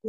We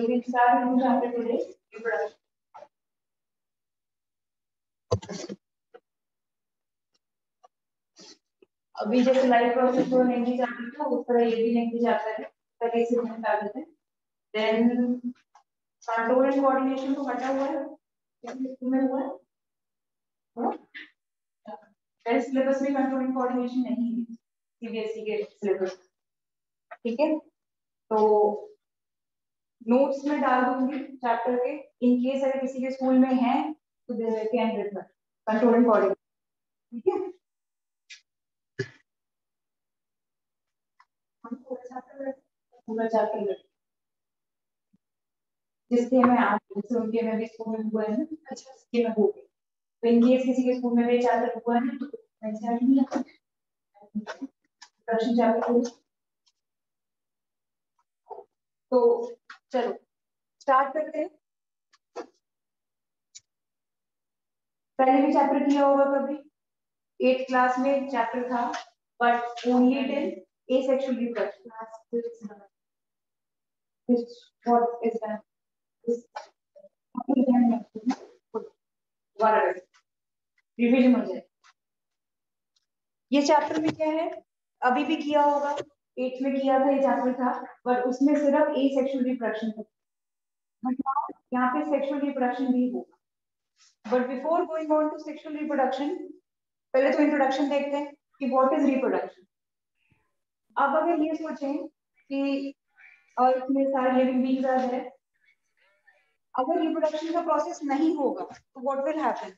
will start a new chapter today, reproduction. अभी जैसे life process जो lengthy chapter था उस तरह ये भी लेंथी चैप्टर है, तभी इसे हम स्टार्ट करते हैं. देन कंट्रोल एंड कोऑर्डिनेशन तो हटा हुआ है, इसमें हुआ है. मेरे सिलेबस में कंट्रोल एंड कोऑर्डिनेशन नहीं है सीबीएसई के सिलेबस. ठीक है, तो नोट्स में डाल दूंगी चैप्टर के. इन केस अगर किसी के स्कूल में है तो they can refer control and coordination. ठीक है, पूरा चैप्टर जिसके में आप जैसे उनके में भी स्कूल में हुआ है ना, अच्छा इसके में हो गए. तो इन केस किसी के स्कूल में भी चैप्टर हुआ है तो ऐसा नहीं है प्रश्न चैप्टर. तो चलो स्टार्ट करते हैं. पहले भी चैप्टर किया होगा कभी, 8th क्लास में चैप्टर था, but only till asexual reproduction. What is that? Revision हो जाए. ये चैप्टर में क्या है, अभी भी किया होगा, 8th में किया था ये चैप्टर था, बट उसमें सिर्फ asexual reproduction था. यहाँ पे सेक्सुअल रिप्रोडक्शन भी होगा. But before going on to sexual reproduction, पहले तो इंट्रोडक्शन देखते हैं कि व्हाट इज रिप्रोडक्शन. अब अगर ये सोचें कि और इसमें सारे लिविंग बीइंग्स आ जाए, अगर रिप्रोडक्शन का प्रोसेस नहीं होगा तो व्हाट विल हैपन.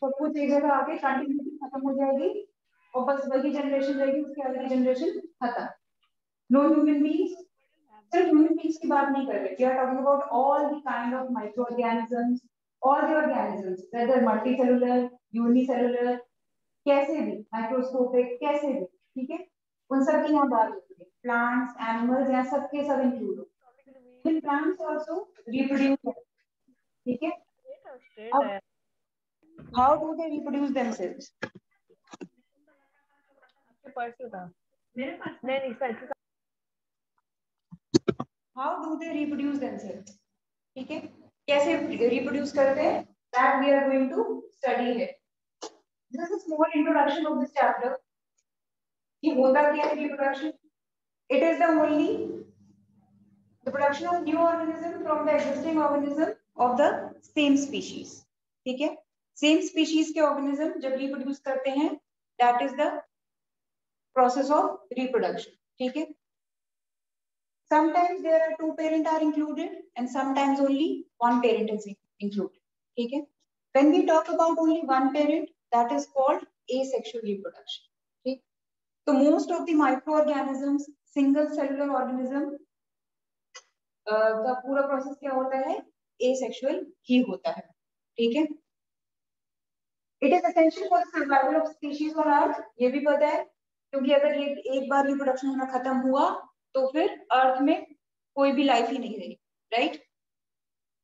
सब कुछ एक जगह आके कंटिन्यूटी खत्म हो जाएगी और बस वही जनरेशन रहेगी, उसके आगे की जनरेशन खत्म. No human beings. सिर्फ ह्यूमन बीइंग्स की बात नहीं कर रहे, we are talking about all the kind of microorganisms, all the organisms whether multicellular, unicellular, कैसे भी माइक्रोस्कोपिक, कैसे भी. ठीक है, उन सब की यहाँ बात होती है. प्लांट्स, एनिमल्स, यहाँ सबके सब इंक्लूड हो. Plants also reproduce. ठीक है, अब how do they reproduce themselves. Purse था मेरे पास. नहीं how do they reproduce themselves. ठीक है, कैसे रिप्रोड्यूस करते हैं, that we are going to study है. This is small introduction of this chapter. कि होता क्या है reproduction. It is the only the production of new organism from the existing organism of the same species. ठीक है, same species के organism जब reproduce करते हैं, that is the process of reproduction. ठीक है, sometimes there are two parent are included and sometimes only one parent is included. ठीक है, when we talk about only one parent, that is called asexual reproduction. ठीक, तो most of the micro organisms, single cellular organism का पूरा process क्या होता है, asexual ही होता है, ठीक है। It is essential for survival of species on earth, ये भी पता है, क्योंकि अगर ये एक बार रिप्रोडक्शन होना खत्म हुआ तो फिर अर्थ में कोई भी लाइफ ही नहीं रही, right.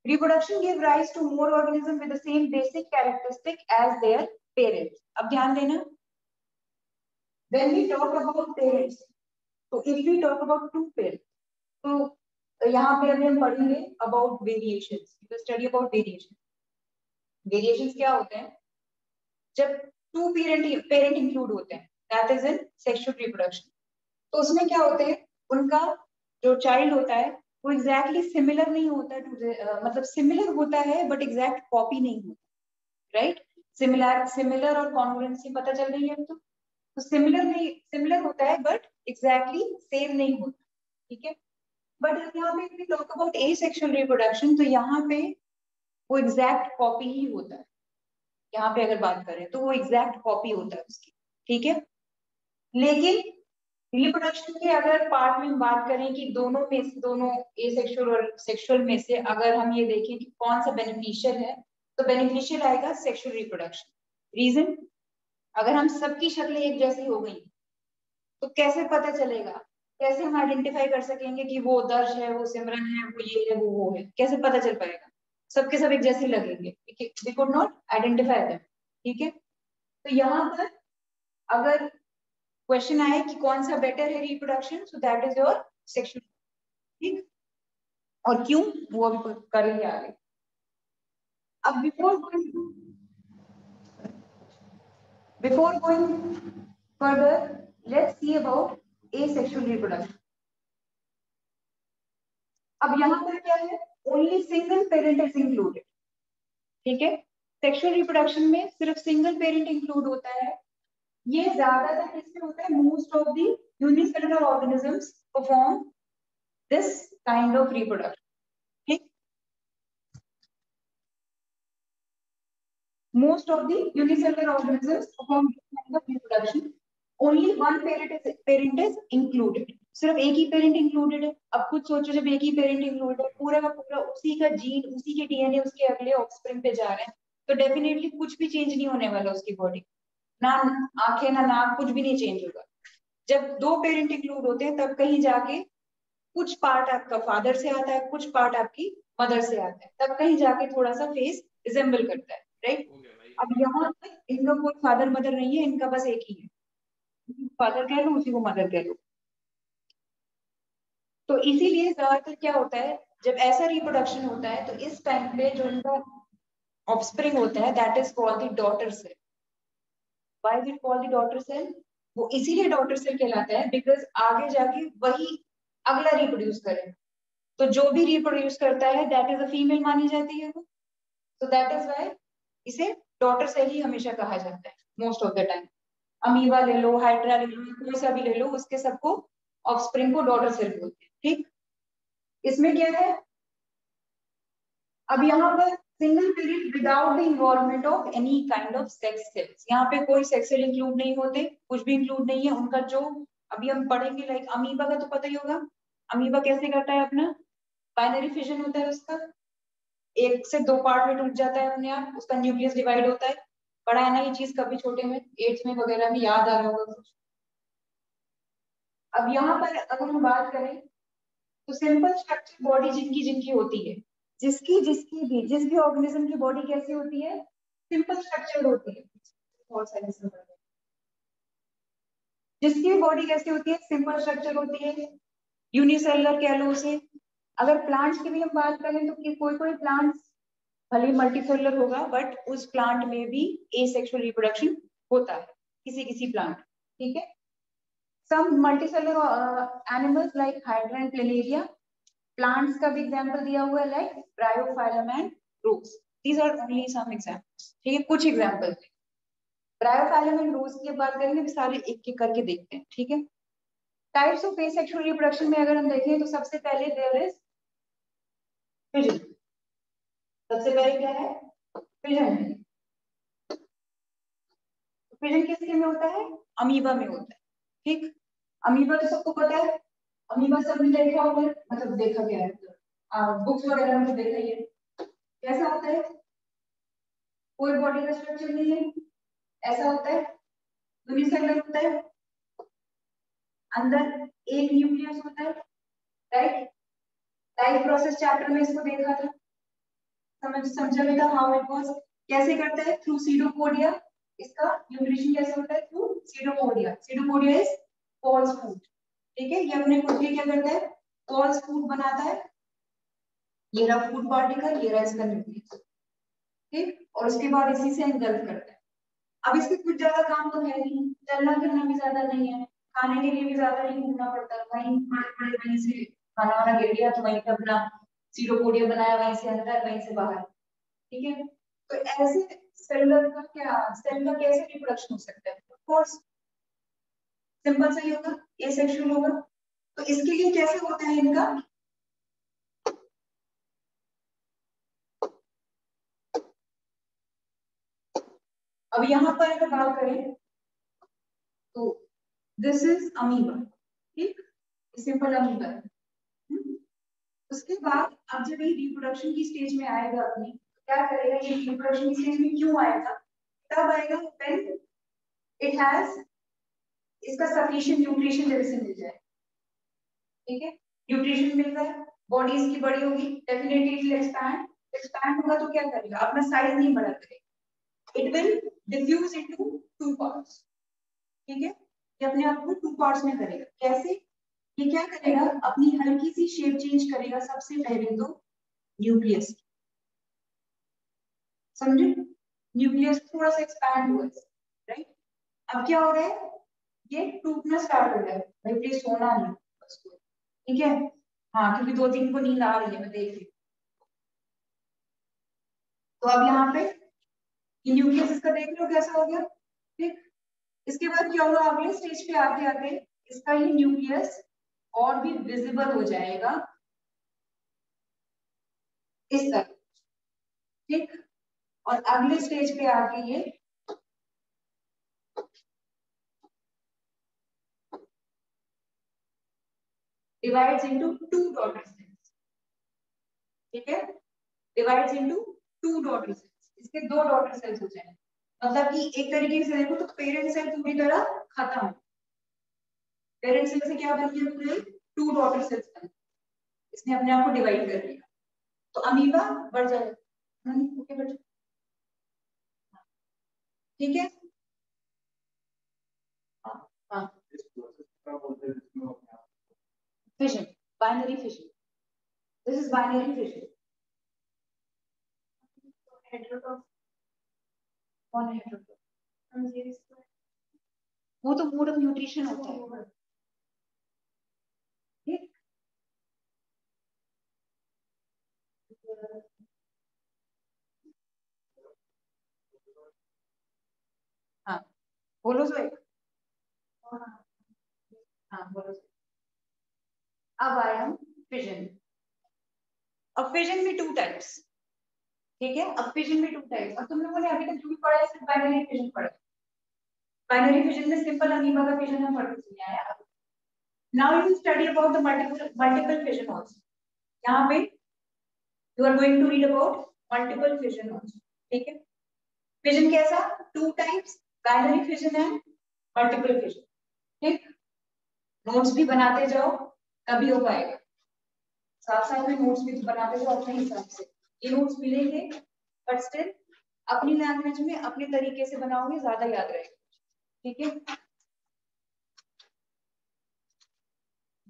Reproduction give rise to more organism with the same basic characteristic as their parents. अब ध्यान देना, when we talk about parents, तो if we talk about two parents, तो यहाँ पे अभी हम पढ़ेंगे about variations, study about variation. Variations क्या होते हैं, जब टू पेरेंट इंक्लूड होते हैं, that is in sexual reproduction, तो उसमें क्या होते हैं, उनका जो चाइल्ड होता है वो एग्जैक्टली सिमिलर नहीं होता टू, मतलब सिमिलर होता है बट एग्जैक्ट कॉपी नहीं होता, राइट। सिमिलर और कॉन्ग्रुएंसी पता चल रही है, तो सिमिलर नहीं, सिमिलर होता है बट एग्जैक्टली सेम नहीं होता, ठीक है। बट यहाँ पे टॉक अबाउट एसेक्सुअल रिप्रोडक्शन, तो यहाँ पे वो एग्जैक्ट कॉपी ही होता है। यहाँ पे अगर बात करें तो वो एग्जैक्ट कॉपी होता है उसकी, ठीक है। लेकिन रिप्रोडक्शन के अगर पार्ट में हम बात करें कि दोनों में से, दोनों एसेक्सुअल और सेक्सुअल में से अगर हम ये देखें कि कौन सा बेनिफिशियल है, तो बेनिफिशियल आएगा सेक्सुअल रिप्रोडक्शन। रीजन, अगर हम सबकी शक्लें एक जैसी हो गई तो कैसे पता चलेगा, कैसे हम आइडेंटिफाई कर सकेंगे कि वो दर्श है, वो सिमरन है, वो ये है, वो है, कैसे पता चल पाएगा, सबके सब एक जैसे लगेंगे, we could not identify them, ठीक है। तो यहाँ पर अगर क्वेश्चन आए कि कौन सा बेटर है reproduction, so that is your sexual, ठीक। और क्यों, वो अभी करेंगे आगे। अब before going further, let's see about asexual reproduction. अब यहाँ पर क्या है, only single parent is included, ठीक है। सेक्सुअल रिप्रोडक्शन में सिर्फ सिंगल पेरेंट इंक्लूड होता है। ये ज्यादातर किसमें होता है, most of the unicellular organisms perform this kind of reproduction, ठीक। Most of the unicellular organisms perform this kind of reproduction. Only one parent is included. सिर्फ एक ही पेरेंट इंक्लूडेड है। अब कुछ सोचो, जब एक ही पेरेंट इंक्लूडेड है, पूरा का पूरा उसी का जीन, उसी के डीएनए उसके अगले ऑफस्प्रिंग पे जा रहे हैं, तो डेफिनेटली कुछ भी चेंज नहीं होने वाला उसकी बॉडी, ना आंखें ना नाक, कुछ भी नहीं चेंज होगा। जब दो पेरेंट इंक्लूड होते हैं तब कहीं जाके कुछ पार्ट आपका फादर से आता है, कुछ पार्ट आपकी मदर से आता है, तब कहीं जाके थोड़ा सा फेस रिजेंबल करता है, राइट। अब यहाँ पे इनका कोई फादर मदर नहीं है, इनका बस एक ही है, फादर कह लो उसी को मदर कह लो। तो इसीलिए ज्यादातर क्या होता है, जब ऐसा रिप्रोडक्शन होता है तो इस टाइम पे जो इनका ऑफस्प्रिंग होता है, that is called the daughter cell. Why is it called the daughter cell, वो इसीलिए डॉटर सेल कहलाता है बिकॉज आगे जाके वही अगला रिप्रोड्यूस करे, तो जो भी रिप्रोड्यूस करता है दैट इज अ फीमेल मानी जाती है वो, तो दैट इज व्हाई इसे डॉटर सेल ही हमेशा कहा जाता है most of the time. Amoeba ले लो, हाइड्रा ले लो, कोई सा भी ले लो, उसके सबको ऑफस्प्रिंग को डॉटर सेल बोलते हैं, ठीक। इसमें क्या है, अब यहाँ पर single parent without the involvement of any kind of sex cells, यहाँ पे कोई सेक्स सेल इंक्लूड नहीं होते, कुछ भी इंक्लूड नहीं है उनका। जो अभी हम पढ़ेंगे, लाइक अमीबा का तो पता ही होगा, अमीबा कैसे करता है अपना बाइनरी फिजन होता है उसका, एक से दो पार्ट में टूट जाता है अपने आप, उसका न्यूक्लियस डिवाइड होता है। पढ़ा है ना ये चीज कभी छोटे में, एट्थ में वगैरह में याद आ रहा होगा कुछ। अब यहाँ पर अगर हम बात करें तो सिंपल स्ट्रक्चर बॉडी जिनकी जिनकी होती है, जिस भी ऑर्गेनिज्म की बॉडी कैसी होती है, सिंपल स्ट्रक्चर होती है। बहुत सारे जिसकी बॉडी कैसी होती है, सिंपल स्ट्रक्चर होती है, यूनिसेलुलर कह लो उसे। अगर प्लांट्स की भी हम बात करें तो कोई कोई प्लांट्स भले मल्टीसेलुलर होगा बट उस प्लांट में भी एसेक्सुअल रिप्रोडक्शन होता है, किसी किसी प्लांट, ठीक है। Some multicellular animals like hydra and planaria, plants का भी एग्जांपल दिया हुआ है like bryophyllum and rose, these are only some examples, ठीक है, कुछ एग्जांपल। ब्रायोफाइलम एंड रोज की बात करेंगे, सारे एक एक करके देखते हैं, ठीक है। टाइप्स ऑफ एसेक्सुअल रिप्रोडक्शन में अगर हम देखें तो सबसे पहले देयर इज फिजन। सबसे पहले क्या है, फिजन। फिजन किसके में होता है, अमीबा में होता है, ठीक, अमीबा तो सबको पता है, अमीबा सबने देखा होगा, मतलब देखा गया है बुक्स वगैरह में तो देखा ही है। कैसा होता है, कोई बॉडी का स्ट्रक्चर नहीं है, ऐसा होता है, यूनिसेलुलर होता है, अंदर एक न्यूक्लियस होता है, राइट। लाइफ प्रोसेस चैप्टर में इसको देखा था, समझा भी था हाउ इट वाज, कैसे करता है, थ्रू सीडोपोडिया, इसका न्यूट्रिशन कैसे होता है, through pseudopodia. Pseudopodia is false food, ठीक है, ये अपने खुद भी क्या करता है, फॉल्स फूड बनाता है। ये रहा फूड पार्टिकल, ये रहा इसका न्यूक्लियस, ठीक, और उसके बाद इसी से एंगल्फ करता है। अब इसके कुछ ज्यादा काम तो है नहीं, चलना फिरना भी ज्यादा नहीं है, खाने के लिए भी ज्यादा नहीं घूमना पड़ता, वहीं बड़े वहीं से खाना वाना गिर गया तो वहीं पे अपना सीडोपोडिया बनाया, वहीं से अंदर वहीं से बाहर, ठीक है। तो ऐसे सेलुलर का क्या, सेल का कैसे रिप्रोडक्शन हो सकता है, ऑफ कोर्स सिंपल सा ही होगा, एसेक्सुअल होगा। तो इसके लिए कैसे होता है इनका, अब यहाँ पर अगर बात करें तो दिस इज अमीबा, ठीक, सिंपल अमीबा है। उसके बाद अब जब ये रिप्रोडक्शन की स्टेज में आएगा अपनी, क्या करेगा, ये रिप्रोडक्शन की स्टेज में क्यों आएगा, तब आएगा व्हेन इट हैज, इसका सफिशिएंट न्यूट्रिशन जब इसे मिल जाए, ठीक है, न्यूट्रिशन मिल रहा है, बॉडी इसकी बड़ी होगी, definitely it will expand, expand होगा तो क्या करेगा, अपना साइज नहीं बढ़ा करेगा, it will diffuse into two parts, ठीक है, ये अपने आप को टू पार्ट्स में करेगा, कैसे, ये क्या करेगा, अपनी हल्की सी शेप चेंज करेगा, सबसे पहले तो न्यूक्लियस, समझे, न्यूक्लियस थोड़ा सा एक्सपैंड हुआ, राइट। अब क्या हो रहा है, ये टूटना स्टार्ट हो गया है, भाई प्लीज सोना नहीं उसको, ठीक है, हाँ क्योंकि 2-3 को नींद आ रही है, मैं देख रही हूँ। तो अब यहाँ पे ये न्यूक्लियस इसका देख लो कैसा हो गया, ठीक। इसके बाद क्या होगा, अगले स्टेज पे आते आते इसका ये न्यूक्लियस और भी विजिबल हो जाएगा इस तरह, ठीक, और अगले स्टेज पे आके ये divides into two daughter cells, ठीक है, divides into two daughter cells, इसके दो डॉटर सेल्स हो जाएंगे, मतलब कि एक तरीके से देखो तो पेरेंट सेल पूरी तरह खत्म है, पेरेंट सेल से क्या बन गया, पूरे टू डॉटर सेल्स बन, इसने अपने आप को डिवाइड कर लिया, तो अमीबा बढ़ जाएगा, ओके बच्चों, ठीक है, हाँ fission, binary fission, this is binary fission, हेटेरोटॉप, कौन है हेटेरोटॉप, वो तो मोड ऑफ न्यूट्रिशन होता है, ठीक, हाँ बोलो सो एक, हाँ बोलो, अब आया फिजन, अब फिजन में टू टाइप्स, ठीक है, अब फिजन में टू टाइप्स, अब तुम लोगों ने अभी तक जो भी पढ़ा है सिर्फ बाइनरी फिजन पढ़ा, बाइनरी फिजन में सिंपल अमीबा का फिजन हम पढ़ चुके हैं, now you study about the multiple fission also, यहाँ पे you are going to read about multiple fission also, ठीक है, फिजन कैसा, two types, binary fission and multiple fission, ठीक, नोट्स भी बनाते जाओ तभी हो पाएगा, साथ साथ में नोट्स भी तो बनाते जाओ अपने हिसाब से, ये नोट्स मिलेंगे बट स्टिल अपनी लैंग्वेज में अपने तरीके से बनाओगे ज्यादा याद रहेगा, ठीक है।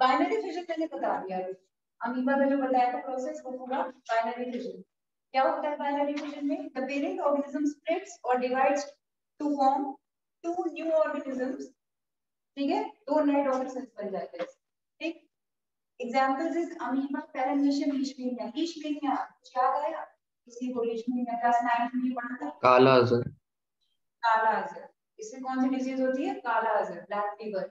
बाइनरी फिजन मैंने बता दिया, अमीबा में जो बताया था प्रोसेस वो पूरा बाइनरी फिजन, क्या होता है बाइनरी फिजन में, द पेरेंट ऑर्गेनिज्म स्प्लिट्स और divides to form two new organisms, ठीक है, दो नए डॉटर सेल्स बन जाते हैं, ठीक, examples is amoeba, paramecium, Leishmania, Leishmania कुछ याद आया किसी को, लीशमैनिया क्लास 9 में पढ़ा था, काला अजहर, काला अजहर, इससे कौन सी डिजीज होती है, काला अजहर, ब्लैक फीवर,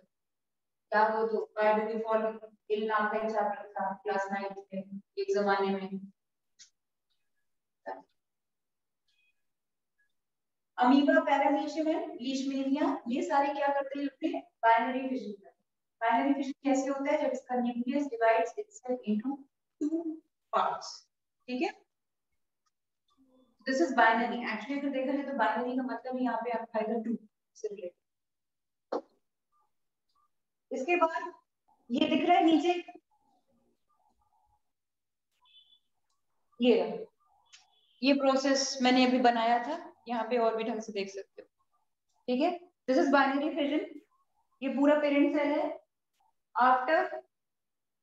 क्या वो तो why do we fall ill नाम का चैप्टर था क्लास 9 में एक जमाने में, अमीबा, पैरामीशियम है, लीशमैनिया, ये सारे क्या करते हैं अपने बाइनरी फिशन करते हैं। बाइनरी फिशन कैसे होता है? जब इसका nucleus divides itself into two parts. ठीक है, दिस इज बाइनरी। एक्चुअली अगर देखा जाए तो बाइनरी का मतलब यहाँ पे आपका आएगा 2 से रिलेटेड। इसके बाद ये दिख रहा है नीचे, ये प्रोसेस मैंने अभी बनाया था, यहाँ पे और भी ढंग से देख सकते हो। ठीक है, दिस इज बाइनरी फिजन। ये पूरा पेरेंट सेल है आफ्टर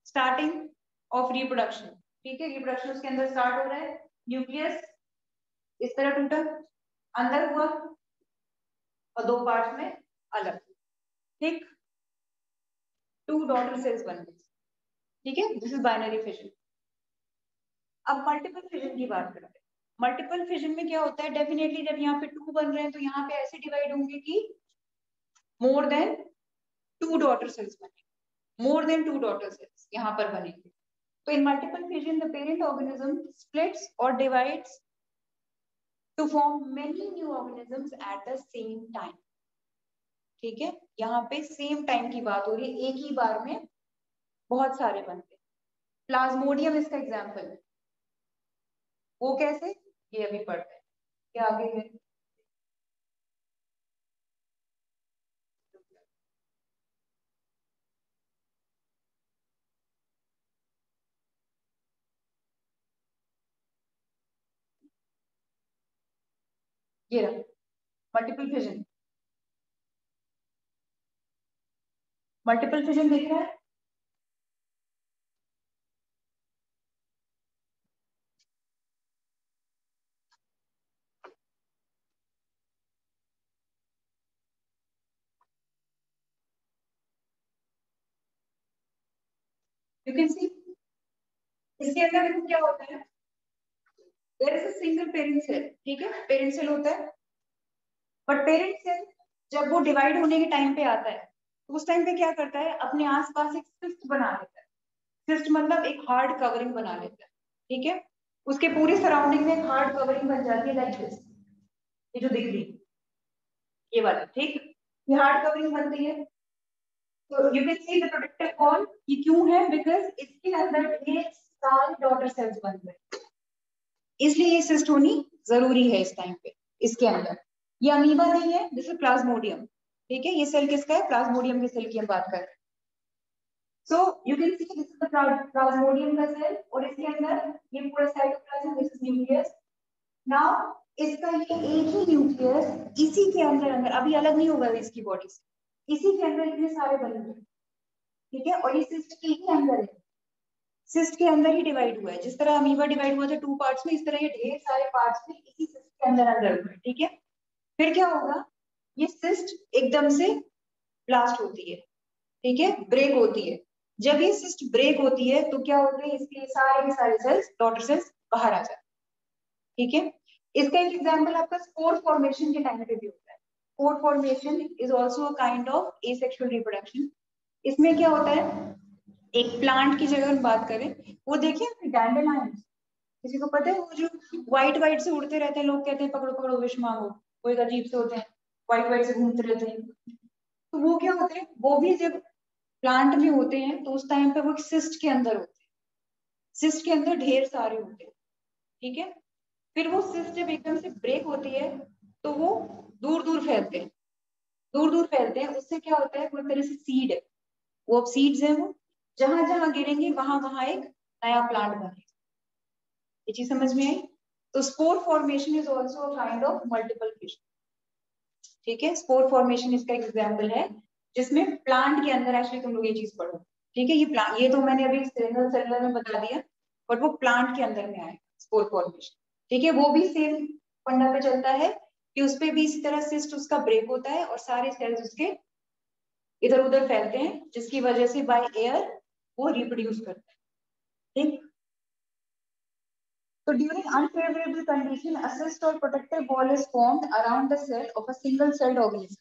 स्टार्टिंग ऑफ रिप्रोडक्शन। ठीक है, रिप्रोडक्शन उसके अंदर स्टार्ट हो रहा है, न्यूक्लियस इस तरह टूटा, अंदर हुआ और 2 पार्ट्स में अलग। ठीक, 2 डॉटर सेल्स बन गई। ठीक है, दिस इज बाइनरी फिजन। अब मल्टीपल फिजन की बात करते हैं। मल्टीपल फिजन में क्या होता है? डेफिनेटली जब यहाँ पे 2 बन रहे हैं तो यहाँ पे ऐसे डिवाइड होंगे कि मोर देन 2 डॉटर सेल्स बनेंगे, मोर देन 2 डॉटर सेल्स यहाँ पर बनेंगे। तो in multiple fission the parent organism splits or divides to form many new organisms at the same time. ठीक है, यहाँ पे सेम टाइम की बात हो रही है, एक ही बार में बहुत सारे बनते हैं। प्लाज्मोडियम इसका एग्जाम्पल है। वो कैसे, ये अभी पढ़ते हैं, क्या आगे है। ये रहा मल्टीपल फिजन। मल्टीपल फिजन देख रहा है, यू कैन सी। इसके अंदर देखो क्या होता है, there is a single parent cell. ठीक है, पेरेंट सेल होता है, बट पेरेंट सेल जब वो डिवाइड होने के टाइम पे आता है तो उस टाइम पे क्या करता है, अपने आसपास एक सिस्ट बना लेता है। सिस्ट मतलब एक हार्ड कवरिंग बना लेता है। ठीक है, उसके पूरी सराउंडिंग में एक हार्ड कवरिंग बन जाती है, लाइक दिस, ये जो दिख रही है ये वाली। ठीक, ये हार्ड कवरिंग बनती है। तो you can see the protective wall, ये क्यों है? बिकॉज इसके अंदर ढेर सारे डॉटर सेल्स बन गए, इसलिए ये सिस्ट होनी जरूरी है इस टाइम पे इसके अंदर। ये अमीबा नहीं है, दिस इज प्लाज्मोडियम। ठीक है, ये सेल किसका है? प्लाज्मोडियम के सेल की हम बात कर रहे हैं। So you can see this is the Plasmodium का सेल, और इसके अंदर ये पूरा cytoplasm, this is nucleus. Now इसका ये एक ही न्यूक्लियस, इसी के अंदर अंदर अभी अलग नहीं होगा इसकी बॉडी से, इसी के अंदर इतने सारे बने हुए। ठीक है, और ये सिस्ट के ही अंदर है, सिस्ट के अंदर ही डिवाइड हुआ है। जिस तरह अमीबा डिवाइड हुआ था 2 पार्ट्स में, इस तरह ये ढेर सारे पार्ट्स में इसी सिस्ट के अंदर अंदर हुए। ठीक है, फिर क्या होगा, ये सिस्ट एकदम से ब्लास्ट होती है। ठीक है, ब्रेक होती है। जब ये सिस्ट ब्रेक होती है तो क्या होते हैं, इसके सारे के सारे सेल्स, डॉटर सेल्स बाहर आ जाते हैं। ठीक है, इसका एक एग्जांपल आपका स्पोर फॉर्मेशन के टाइम पे भी होता है। Spore formation is also a kind of asexual reproduction. इसमें क्या होता है, एक प्लांट की जगह हम बात करें, वो देखिए डैंडेलियंस, किसी को पता है वो जो व्हाइट व्हाइट से उड़ते रहते हैं, लोग कहते हैं पकड़ो पकड़ो विश मांगो, वो एक अजीब से होते हैं, व्हाइट व्हाइट से घूमते रहते हैं। तो वो क्या होते हैं, वो भी जब प्लांट में होते हैं तो उस टाइम पे वो सिस्ट के अंदर होते हैं, सिस्ट के अंदर ढेर सारे होते हैं। ठीक है, फिर वो सिस्ट जब एकदम से ब्रेक होती है तो वो दूर दूर फैलते हैं, दूर दूर फैलते हैं। उससे क्या होता है, कोई तरह से सीड है, वो अब सीड्स है, वो जहां जहां गिरेंगे वहां वहां एक नया प्लांट बनेगा। ये चीज समझ में आई? तो spore formation is also a kind of multiple fission. ठीक है, स्पोर फॉर्मेशन इसका एग्जांपल है जिसमें प्लांट के अंदर, एक्चुअली तुम लोग ये चीज पढ़ो। ठीक है, ये प्लांट, ये तो मैंने अभी सिंगल सेलुलर में बता दिया, बट वो प्लांट के अंदर में आएगा स्पोर फॉर्मेशन। ठीक है, वो भी सेम फंडा पे चलता है कि उसपे भी इसी तरह सिस्ट उसका ब्रेक होता है और सारे सेल्स उसके इधर उधर फैलते हैं, जिसकी वजह से बाय एयर वो रिप्रोड्यूस करता है। ठीक, so during unfavorable condition, a cyst or protective wall is formed around the cell of a single-celled organism.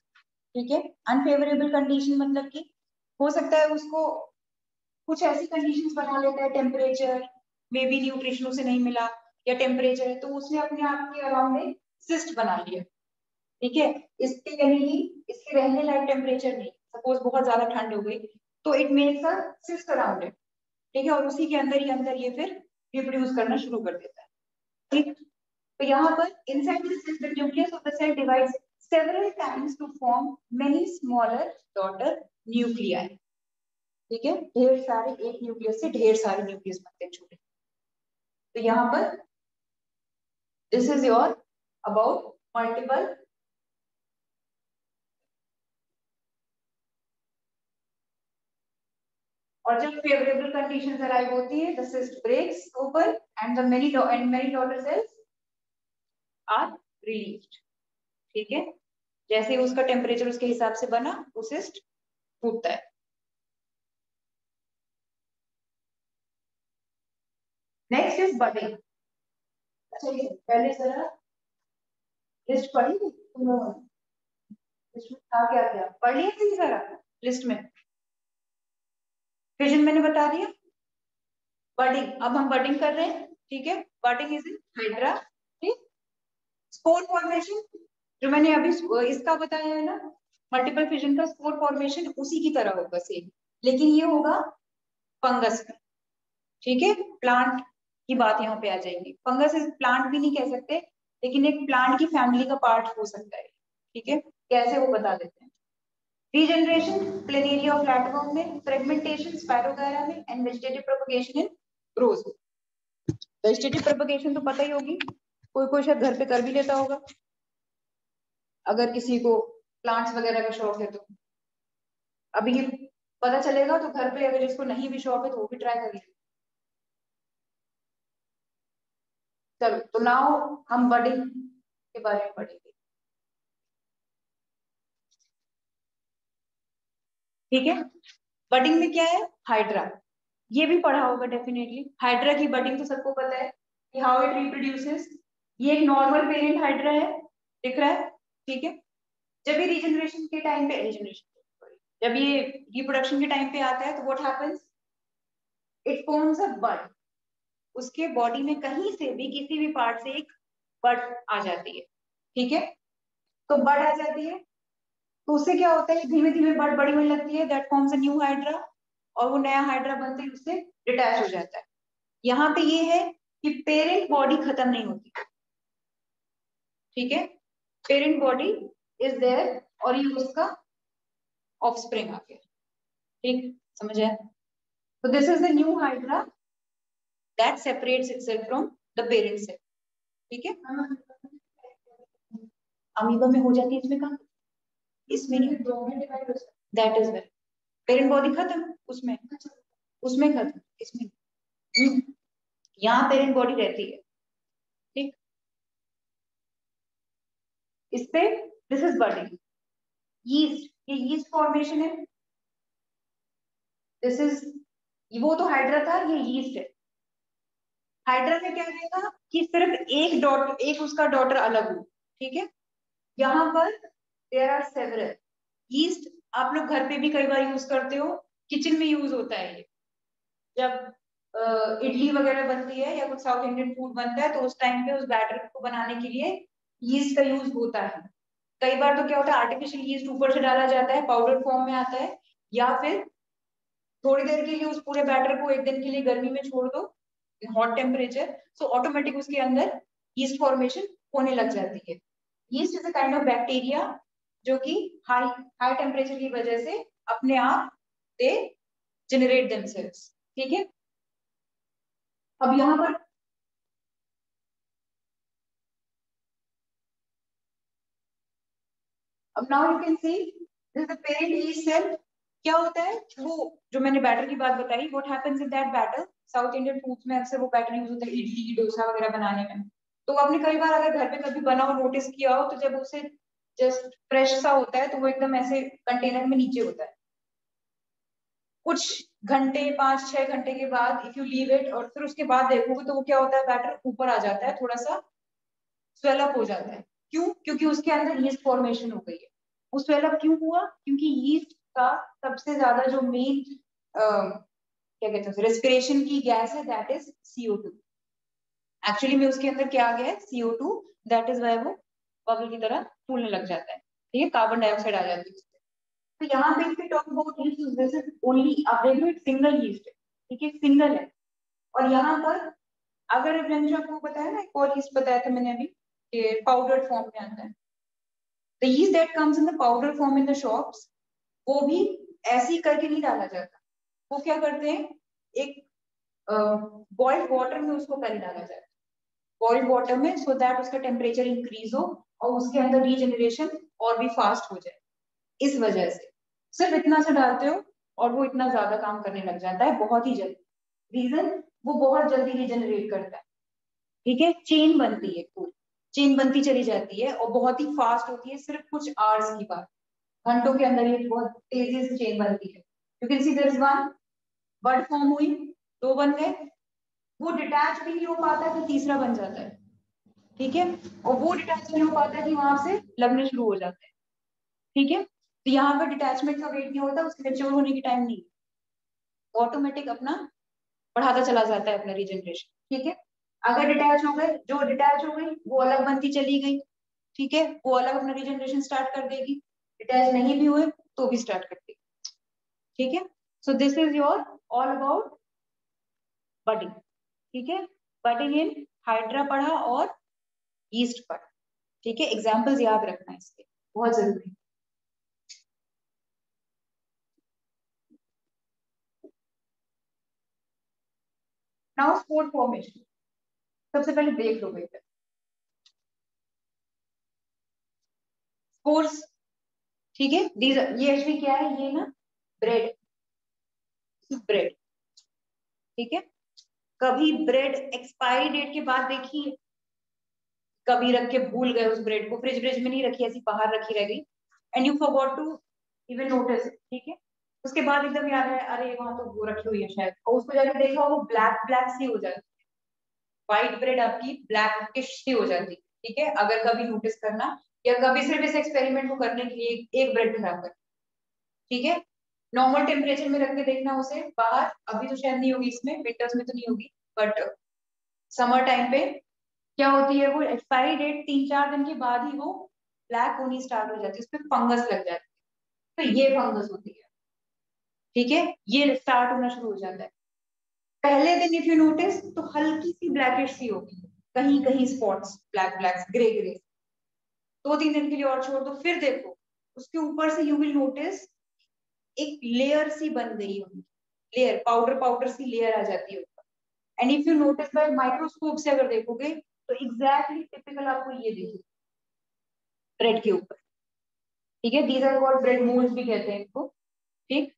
ठीक है, अनफेवरेबल कंडीशन मतलब कि हो सकता है उसको कुछ ऐसी कंडीशंस बना लेता है, टेम्परेचर में भी न्यूट्रिशन उसे नहीं मिला, या टेम्परेचर है तो उसने अपने आप के अराउंड एक सिस्ट बना लिया। ठीक है, इसके यानी कि इसके रहने लायक टेम्परेचर नहीं, सपोज बहुत ज्यादा ठंड हो गई तो it makes a cyst around it, ठीक है, और उसी के अंदर ये फिर रिप्रोड्यूस करना शुरू कर देता है। ठीक, तो यहाँ पर inside this cyst the nucleus of the cell divides several times to form many smaller daughter nuclei. ठीक है, ढेर सारे, एक न्यूक्लियस से ढेर सारे न्यूक्लियस बनते हैं छोटे। तो यहाँ पर this is your about multiple, और जब फेवरेबल कंडीशंस अराइव होती है, the cyst breaks open and the many daughter cells are released. ठीक है, जैसे उसका टेम्परेचर उसके हिसाब से बना, वो सिस्ट फूटता है। Next is budding. अच्छा, ये पहले जरा लिस्ट पढ़ी तुम लोगों ने? लिस्ट में था क्या क्या पढ़ लिया थी जरा लिस्ट में? फिजन मैंने बता दिया। बडिंग, अब हम बडिंग कर रहे हैं। ठीक है, बडिंग इज इन हाइड्रा। ठीक, स्पोर फॉर्मेशन जो मैंने अभी इसका बताया है ना, मल्टीपल फिजन का स्पोर फॉर्मेशन उसी की तरह होगा सेम, लेकिन ये होगा फंगस में। ठीक है, प्लांट की बात यहाँ पे आ जाएगी। फंगस इस प्लांट भी नहीं कह सकते, लेकिन एक प्लांट की फैमिली का पार्ट हो सकता है। ठीक है, कैसे वो बता देते हैं। रीजनरेशन प्लेनेरिया ऑफ फ्लैटवर्म में, फ्रेगमेंटेशन स्पायरोगायरा में, and vegetative propagation in rose. Vegetative propagation तो पता ही होगी, कोई कोई शायद घर पे कर भी लेता होगा, अगर किसी को प्लांट्स वगैरह का शौक है तो। अभी ये पता चलेगा तो घर पे अगर जिसको नहीं भी शौक है तो वो भी ट्राई कर ले। चलो, तो नाउ हम बडिंग के बारे में पढ़ेंगे। ठीक है, बडिंग में क्या है, हाइड्रा, ये भी पढ़ा होगा डेफिनेटली। हाइड्रा की बडिंग तो सबको पता है कि हाउ इट रिप्रोड्यूसेस। ये एक नॉर्मल पेरेंट हाइड्रा है, दिख रहा है। ठीक है, जब ये रीजनरेशन के टाइम पे, जब ये रिप्रोडक्शन के टाइम पे आता है तो what happens, it forms a bud. उसके बॉडी में कहीं से भी, किसी भी पार्ट से एक बड आ जाती है। ठीक है, तो बड आ जाती है तो उससे क्या होता है, धीमे धीमे बड बड़ी होने लगती है, that forms a new hydra, और वो नया हाइड्रा बनते ही उससे डिटैच हो जाता है। यहाँ पे ये है कि पेरेंट बॉडी खत्म नहीं होती। ठीक है, पेरेंट बॉडी इज देयर और ये उसका ऑफस्प्रिंग आ गया। ठीक, समझ आया? तो this is the new hydra that separates itself from the parent cell. ठीक है, अमीबा में हो जाती है, इसमें कहा, इसमें नहीं, that is well parent body खत्म, उसमें उसमें खत्म, इसमें यहाँ पेरेंट बॉडी रहती है। ठीक, इस पे दिस इज बडिंग। यीस्ट, ये यीस्ट फॉर्मेशन है। दिस इज, वो तो हाइड्रा था, ये यीस्ट है। हाइड्रा में क्या रहेगा कि सिर्फ एक डॉट, एक उसका डॉटर अलग हो। ठीक है, यहाँ पर देयर आर सेवरल यीस्ट। आप लोग घर पे भी कई बार यूज करते हो, किचन में यूज होता है ये, जब इडली वगैरह बनती है या कुछ साउथ इंडियन फूड बनता है तो उस टाइम पे उस बैटर को बनाने के लिए यीस्ट का यूज होता है। कई बार तो क्या होता है, आर्टिफिशियल यीस्ट ऊपर से डाला जाता है, पाउडर फॉर्म में आता है, या फिर थोड़ी देर के लिए उस पूरे बैटर को एक दिन के लिए गर्मी में छोड़ दो, हॉट टेम्परेचर, सो ऑटोमेटिक उसके अंदर यीस्ट फॉर्मेशन होने लग जाती है। Yeast is a kind of bacteria जो कि हाई हाई टेम्परेचर की वजह से अपने आप दे जनरेट देमसेल्व्स। ठीक है, अब यहाँ पर अब now you can see this is the parent yeast cell. क्या होता है, वो जो मैंने बैटर की बात बताई, what happens in that batter, South Indian foods में अक्सर वो बैटर यूज होता है इडली डोसा वगैरह बनाने में। तो आपने कई बार अगर घर पे कभी बना हो, नोटिस किया हो, तो जब उसे जस्ट फ्रेश सा होता है तो वो एकदम ऐसे कंटेनर में नीचे होता है। कुछ घंटे, 5-6 घंटे के बाद इफ यू लीव इट, और फिर उसके बाद देखोगे तो वो क्या होता है, बैटर ऊपर आ जाता है, थोड़ा सा स्वेलअप हो जाता है। क्यों? क्योंकि उसके अंदर यीस्ट फॉर्मेशन हो गई है। वो स्वेलअप क्यों हुआ? क्योंकि यीस्ट का सबसे ज्यादा जो मेन क्या कहते हैं, रेस्पिरेशन की गैस है, दैट इज CO2। एक्चुअली में उसके अंदर क्या आ गया है, CO2, दैट इज वाई वो बबल की तरह फूलने लग जाता है, ठीक है, कार्बन डाइऑक्साइड आ जाती है। तो यहाँ पे if we talk about yeast, this is only आप देख लो एक सिंगल यीस्ट है, ठीक है, सिंगल है। और यहाँ पर अगर मैंने आपको बताया ना, एक और यीस्ट बताया था मैंने अभी कि पाउडर फॉर्म में आता है, the yeast that comes in the powder form in the shops, वो भी ऐसे ही करके नहीं डाला जाता, वो क्या करते हैं, एक बॉइल्ड वाटर में उसको पहले डाला जाता है, बॉइल्ड वाटर में, सो दैट उसका टेम्परेचर इंक्रीज हो और उसके अंदर रीजनरेशन और भी फास्ट हो जाए। इस वजह से सिर्फ इतना सा डालते हो और वो इतना ज्यादा काम करने लग जाता है बहुत ही जल्दी। रीजन, वो बहुत जल्दी रीजनरेट करता है, ठीक है, चेन बनती है, पूरी चेन बनती चली जाती है और बहुत ही फास्ट होती है, सिर्फ कुछ आवर्स की बात, घंटों के अंदर ये बहुत तेजी से चेन बनती है। You can see there is one bud form हुई, दो बन गए, वो डिटैच भी नहीं हो पाता कि तीसरा बन जाता है, ठीक है, और वो डिटैच नहीं हो पाता कि वहां से लगने शुरू हो जाते हैं, ठीक है। तो यहाँ पर डिटैचमेंट का वेट नहीं होता, उसके मेच्योर होने की टाइम नहीं, ऑटोमेटिक अपना बढ़ाता चला जाता है अपना रीजनरेशन, ठीक है। अगर डिटैच हो गए, जो डिटैच हो गई वो अलग बनती चली गई, ठीक है, वो अलग अपना रीजनरेशन स्टार्ट कर देगी, डिटैच नहीं भी हुए तो भी स्टार्ट कर देगी, ठीक है। So this is your all about budding, ठीक है, बडिंग इन हाइड्रा पढ़ा और ईस्ट पढ़ा, ठीक है, एग्जाम्पल्स याद रखना है इसके, बहुत जरूरी। नाउ स्पोर फॉर्मेशन, सबसे पहले देख लो बेटा स्पोर्स, ठीक है, ये एक्चुअली क्या है, ये ना ब्रेड, ब्रेड, ठीक है, कभी ब्रेड एक्सपायरी डेट के बाद देखिए, कभी रख के भूल गए उस ब्रेड को, फ्रिज ब्रिज में नहीं रखी, ऐसी बाहर रखी रह गई and you forgot to even notice, ठीक है, उसके बाद एकदम याद है अरे वहां तो वो रखी हुई है शायद, और उसको जाकर देखा वो ब्लैक ब्लैक सी हो जाती, व्हाइट ब्रेड आपकी ब्लैकिश सी हो जाती है, ठीक है, अगर कभी नोटिस करना, या कभी सिर्फ इस एक्सपेरिमेंट को करने के लिए एक ब्रेड खराब कर, ठीक है, नॉर्मल टेम्परेचर में रख के देखना उसे बाहर, अभी तो शायद नहीं होगी इसमें, विंटर्स में तो नहीं होगी, बट समर टाइम पे क्या होती है, वो एक्सपायरी डेट 3-4 दिन के बाद ही वो ब्लैक होनी स्टार्ट हो जाती है, उसपे फंगस लग जाती है, तो ये फंगस होती है, ठीक है, ये स्टार्ट होना शुरू हो जाता है। पहले दिन इफ यू नोटिस तो हल्की सी ब्लैकिश सी होगी, कहीं कहीं spots black black grey grey, 2-3 दिन के लिए और छोड़ दो, फिर देखो उसके ऊपर से यू विल नोटिस एक लेयर सी बन गई होगी, लेयर पाउडर पाउडर सी लेयर आ जाती है ऊपर, and if you notice by microscope से अगर देखोगे तो एग्जैक्टली टिपिकल आपको ये दिखेगी ब्रेड के ऊपर, ठीक है, these are called bread moulds भी कहते हैं इनको, ठीक।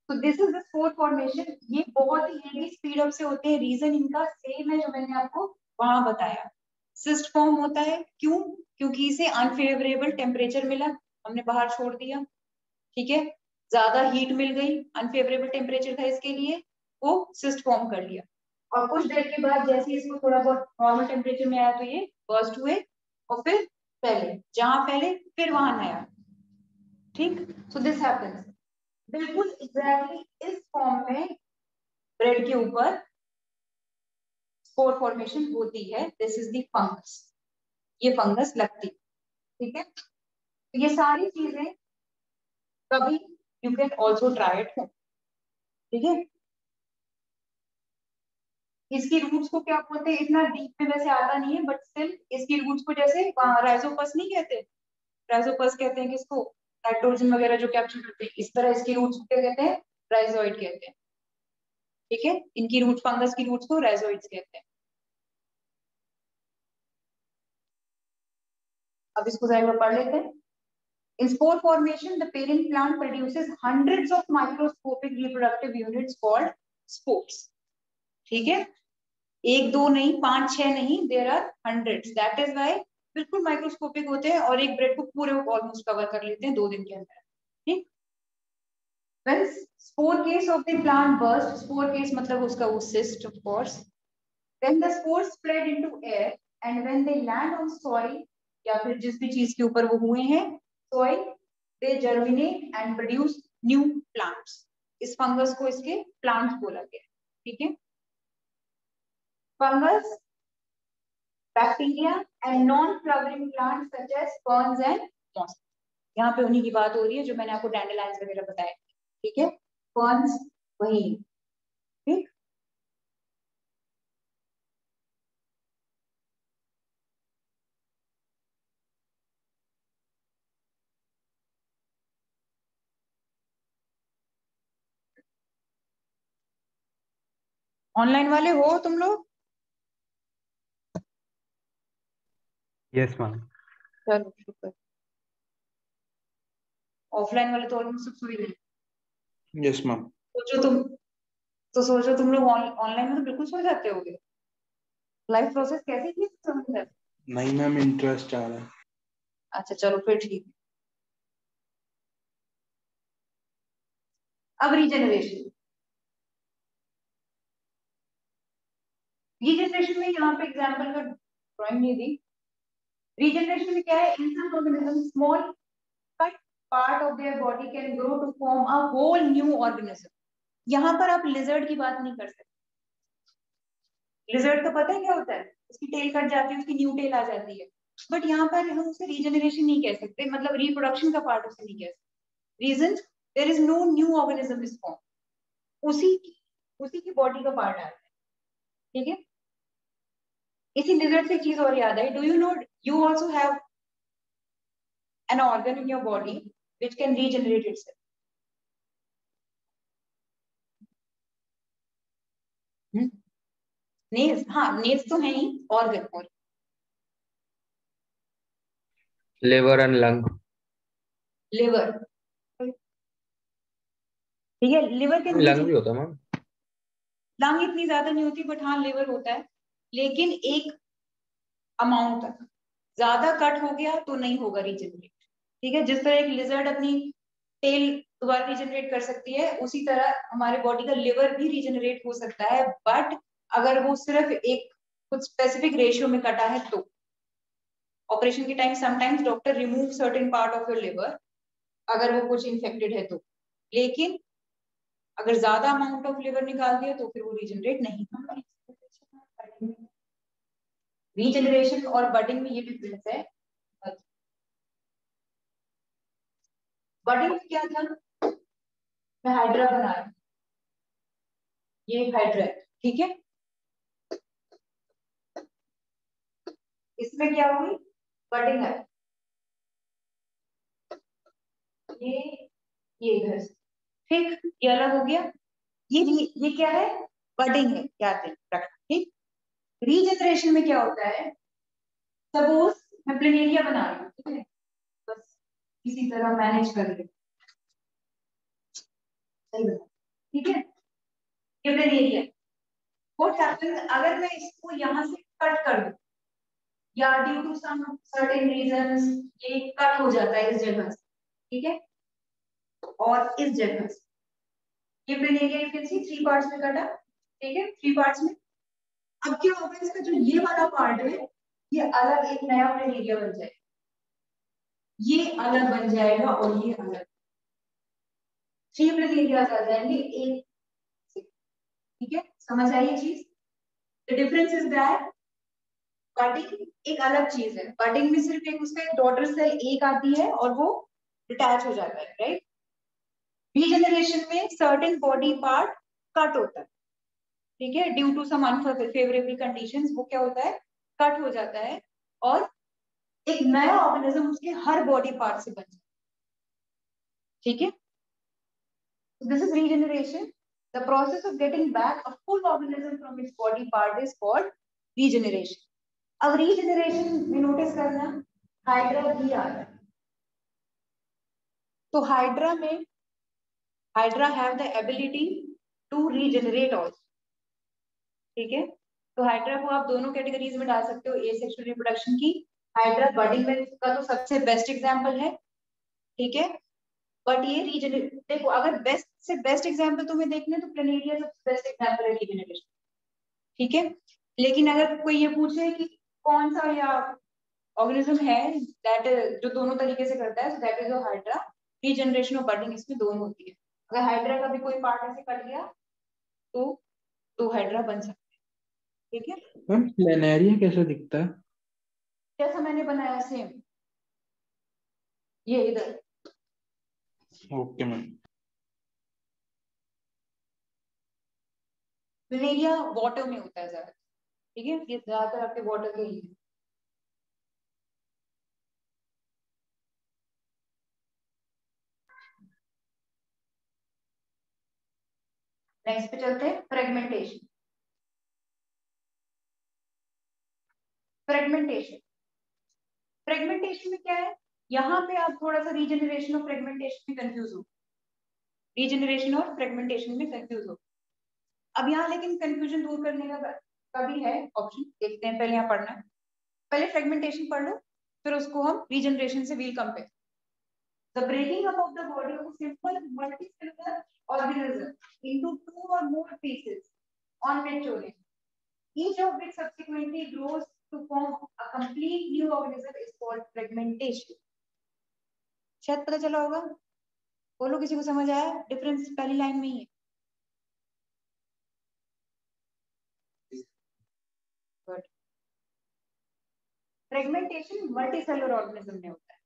तो this is the spore formation, ये बहुत ही हेवी स्पीड अप से होते हैं, रीजन इनका सेम है जो मैंने आपको वहां बताया, सिस्ट फॉर्म होता है, क्यों, क्योंकि इसे अनफेवरेबल टेम्परेचर मिला, हमने बाहर छोड़ दिया, ठीक है, ज्यादा हीट मिल गई, अनफेवरेबल टेम्परेचर था इसके लिए, वो सिस्ट फॉर्म कर लिया, और कुछ देर के बाद जैसे इसको थोड़ा बहुत नॉर्मल टेम्परेचर में आया तो ये बर्स्ट हुए और फिर पहले जहां पहले फिर वहां नया, ठीक। सो दिस हैपेंस बिल्कुल एग्जैक्टली इस फॉर्म में ब्रेड के ऊपर स्पोर फॉर्मेशन होती है, दिस इज द फंगस, ये फंगस लगती, ठीक है, तो ये सारी चीजें कभी you can also try it home, ठीक है। इसकी रूट्स को क्या बोलते हैं, इतना डीप में वैसे आता नहीं है, बट स्टिल इसकी रूट्स को जैसे राइजोपस नहीं कहते, राइजोपस कहते हैं किसको, नाइट्रोजन वगैरह जो कैप्चर करते हैं, इस तरह इसकी रूट्स को क्या कहते हैं, राइजोइड कहते हैं, ठीक है, इनकी रूट फंगस की रूट्स को राइजोइड्स कहते हैं। अब इसको जरा पढ़ लेते हैं। In spore formation, the parent plant produces hundreds of microscopic reproductive units called spores. ठीक है, एक दो नहीं, 5-6 नहीं, there are hundreds, that is why बिल्कुल माइक्रोस्कोपिक होते हैं और एक ब्रेड को पूरे ऑलमोस्ट कवर कर लेते हैं 2 दिन के अंदर, ठीक। When spore case of the plant burst, spore case मतलब उसका वो cyst of course, then the spores spread into air and when they land on soil या फिर जिस भी चीज के ऊपर वो हुए हैं soil, they germinate and produce new plants, इस फंगस को इसके प्लांट्स बोला गया, ठीक है। Fungus bacteria and non flowering plant such as ferns and moss. यहाँ पे उन्हीं की बात हो रही है जो मैंने आपको डैंडेलियंस वगैरह बताया, ठीक है। ferns वही, ठीक। ऑनलाइन वाले हो तुम लोग? Yes ma'am. चलो शुक्र। ऑफलाइन वाले तो ऑलमोस्ट सब सो ही गए। Yes ma'am. सोचो तुम, तो सोचो तुम लोग ऑनलाइन में तो बिल्कुल सो जाते होगे। लाइफ प्रोसेस कैसी थी समझ? नहीं मैम, इंटरेस्ट आ रहा है। अच्छा चलो फिर ठीक है। अब रीजनरेशन, रीजनरेशन में यहाँ पे एग्जांपल का ड्राइंग नहीं दी। रीजनरेशन में क्या है, in some organism small cut part of their body can grow to form a whole new organism. यहाँ पर आप लिजर्ड की बात नहीं कर सकते। लिजर्ड तो पता है क्या होता है, उसकी टेल कट जाती है, उसकी न्यू टेल आ जाती है। बट यहाँ पर हम उसे रीजनरेशन नहीं कह सकते, मतलब रिप्रोडक्शन का पार्ट उसे नहीं कह सकते। Reason, there is no new organism is form, उसी की बॉडी का पार्ट आता है, ठीक है। इसी लिजर्ड से एक चीज और याद है, do you know you also have an organ in your body which can regenerate itself. Nails, हाँ नेल्स तो है ही, ऑर्गन और लिवर एंड लंग। लिवर, ठीक है। लिवर के लंग भी होता है मैम। लंग इतनी ज्यादा नहीं होती, बट हाँ लिवर होता है, लेकिन एक अमाउंट तक। ज्यादा कट हो गया तो नहीं होगा रीजनरेट, ठीक है। जिस तरह एक लिजर्ड अपनी टेल दोबारा रीजनरेट कर सकती है, उसी तरह हमारे बॉडी का लिवर भी रीजनरेट हो सकता है, बट अगर वो सिर्फ एक कुछ स्पेसिफिक रेशियो में कटा है तो। ऑपरेशन के time sometimes doctor remove certain part of your liver अगर वो कुछ इन्फेक्टेड है तो, लेकिन अगर ज्यादा अमाउंट ऑफ लिवर निकाल दिया तो फिर वो रीजनरेट नहीं होगा। रीजनरेशन और बडिंग में ये डिफरेंस है। बडिंग क्या था, मैं हाइड्रा बना रही हूं, ये हाइड्रा है, ठीक है। इसमें क्या हुई, बडिंग है, ये इधर से, ठीक, ये अलग हो गया। ये क्या है, बडिंग है, याद रखना, ठीक। रीजनरेशन में क्या होता है, सपोज मैं प्लेनेरिया बना रही हूँ, ठीक है, बस किसी तरह मैनेज कर ले, सही बता, ठीक है। ये प्लेनेरिया, व्हाट हैपेंस अगर मैं इसको यहाँ से कट कर दूं, या due to some certain reasons ये कट हो जाता है इस जगह से, ठीक है, और इस जगह से ये planaria you can C 3 parts में कटा, ठीक है, 3 पार्ट्स में। अब क्या होगा, इसका जो ये वाला पार्ट है ये अलग एक नया प्लेनेरिया बन जाएगा, ये अलग बन जाएगा और ये अलग, 3 प्लेनेरियाज आ जाएंगे एक से, ठीक है। समझ आई ये चीज? The difference is that budding एक अलग चीज है, बडिंग में सिर्फ एक उसका एक डॉटर सेल एक आती है और वो डिटैच हो जाता है, राइट। रीजनरेशन में सर्टेन बॉडी पार्ट कट होता है, ठीक है, due to some unfavourable conditions, वो क्या होता है, कट हो जाता है और एक नया ऑर्गेनिज्म उसके हर बॉडी पार्ट से बन जाता है, ठीक है। This is regeneration, the process of getting back a full organism from its body part is called regeneration. अब रीजनरेशन में नोटिस करना, हाइड्रा भी आ रहा है, तो हाइड्रा में hydra have the ability to regenerate also, ठीक है। तो हाइड्रा को आप दोनों कैटेगरीज में डाल सकते हो, एसेक्सुअल रिप्रोडक्शन की। हाइड्रा बडिंग में का तो सबसे बेस्ट एग्जांपल है, ठीक है, बट ये रीजनरेट, देखो अगर बेस्ट से बेस्ट एग्जांपल तुम्हें देखना है तो प्लेनेरिया सबसे बेस्ट एग्जांपल है रीजनरेशन, ठीक है। लेकिन अगर कोई ये पूछे कि कौन सा या ऑर्गेनिज्म है दैट जो दोनों तरीके से करता है, दैट इज हाइड्रा। रीजनरेशन और बडिंग इसमें दोनों होती है। अगर हाइड्रा का भी कोई पार्ट ऐसे कट गया तो हाइड्रा बन सकता है, ठीक है। मैम प्लेनेरिया कैसे दिखता है? जैसा मैंने बनाया सेम, ये इधर। Okay ma'am. प्लेनेरिया वाटर में होता है ज्यादा, ठीक है, ये ज्यादातर आपके वाटर के लिए। नेक्स्ट पे चलते हैं, फ्रेगमेंटेशन। फ्रेगमेंटेशन, फ्रेगमेंटेशन में क्या है, यहाँ पे आप थोड़ा सा रीजनरेशन और फ्रेगमेंटेशन में कंफ्यूज हो, रीजनरेशन और फ्रेगमेंटेशन में कंफ्यूज हो। अब यहाँ लेकिन कंफ्यूजन दूर करने का भी है ऑप्शन, देखते हैं। पहले यहाँ पढ़ना है, पहले फ्रेगमेंटेशन पढ़ लो, फिर उसको हम रीजनरेशन से we'll compare. The breaking up of the body of a simple multicellular organism into two or more pieces on which organ, each of which subsequently grows to form a complete new organism is called fragmentation. शायद पता चला होगा, बोलो किसी को समझ आया? Difference पहली लाइन में ही है। गुड। फ्रेगमेंटेशन मल्टीसेलुलर ऑर्गेनिज्म में होता है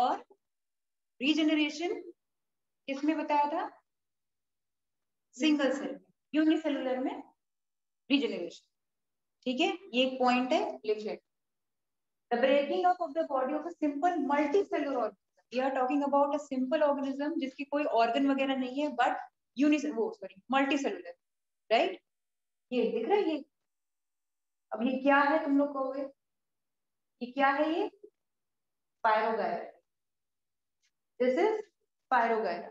और रीजनरेशन किसमें बताया था? सिंगल सेल, यूनिसेलुलर में रीजनरेशन। ठीक है, ये एक पॉइंट है, लिख लेते। The breaking up of the body of a simple multicellular organism. We are talking about a simple organism जिसकी कोई organ वगैरह नहीं है, but multicellular, right? ये दिख रहा है ये? अब ये क्या है तुम लोग कहोगे? ये क्या है ये? Spirogyra. This is Spirogyra.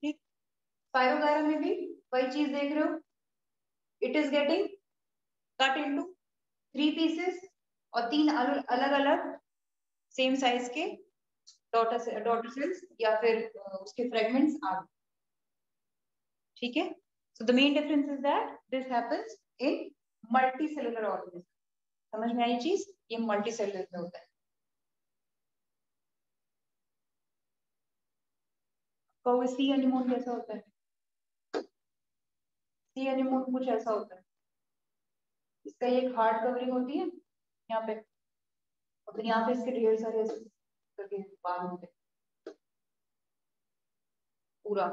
ठीक, Spirogyra में भी वही चीज देख रहे हो, it is getting cut into 3 pieces और 3 अलग अलग सेम साइज के डॉटर सेल्स या फिर उसके फ्रेगमेंट्स आ गए। ठीक है, so the main difference is that this happens in multicellular organism. समझ में आई चीज? ये मल्टीसेलुलर में होता है। कहो सी एनिमोन कैसा होता है? सी एनिमोन कुछ ऐसा होता है, इसका एक हार्ड कवरिंग होती है यहाँ पे, और फिर यहाँ पे इसके ढेर सारे ऐसे करके बाल होते हैं पूरा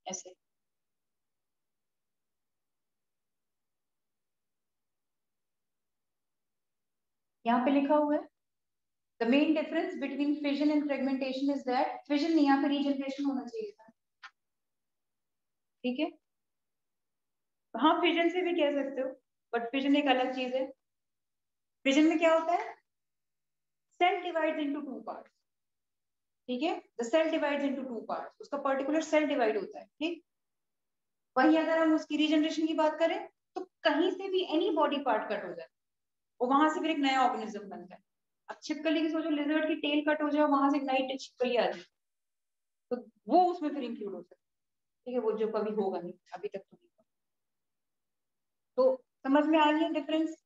ऐसे। यहाँ पे लिखा हुआ है the main difference between fission and fragmentation is that fission नहीं, यहाँ पे रीजनरेशन होना चाहिए था। ठीक है, हाँ फिजन से भी कह सकते हो, बट फिजन एक अलग चीज है। फिजन में क्या होता है? Cell divides into 2 parts. ठीक है, the cell divides into 2 parts, उसका पर्टिकुलर सेल डिवाइड होता है। ठीक, वही अगर हम उसकी रीजनरेशन की बात करें तो कहीं से भी एनी बॉडी पार्ट कट हो जाए और वहां से फिर एक नया ऑर्गेनिज्म बनता है। अब छिपकली की सोचो, लिजर्ड की टेल कट हो जाए, वहां से एक नई छिपकली आ जाए, तो वो उसमें फिर इंक्लूड हो सकता है। ठीक है, वो जो कभी होगा नहीं, अभी तक तो नहीं। तो समझ में आ रही है डिफरेंस?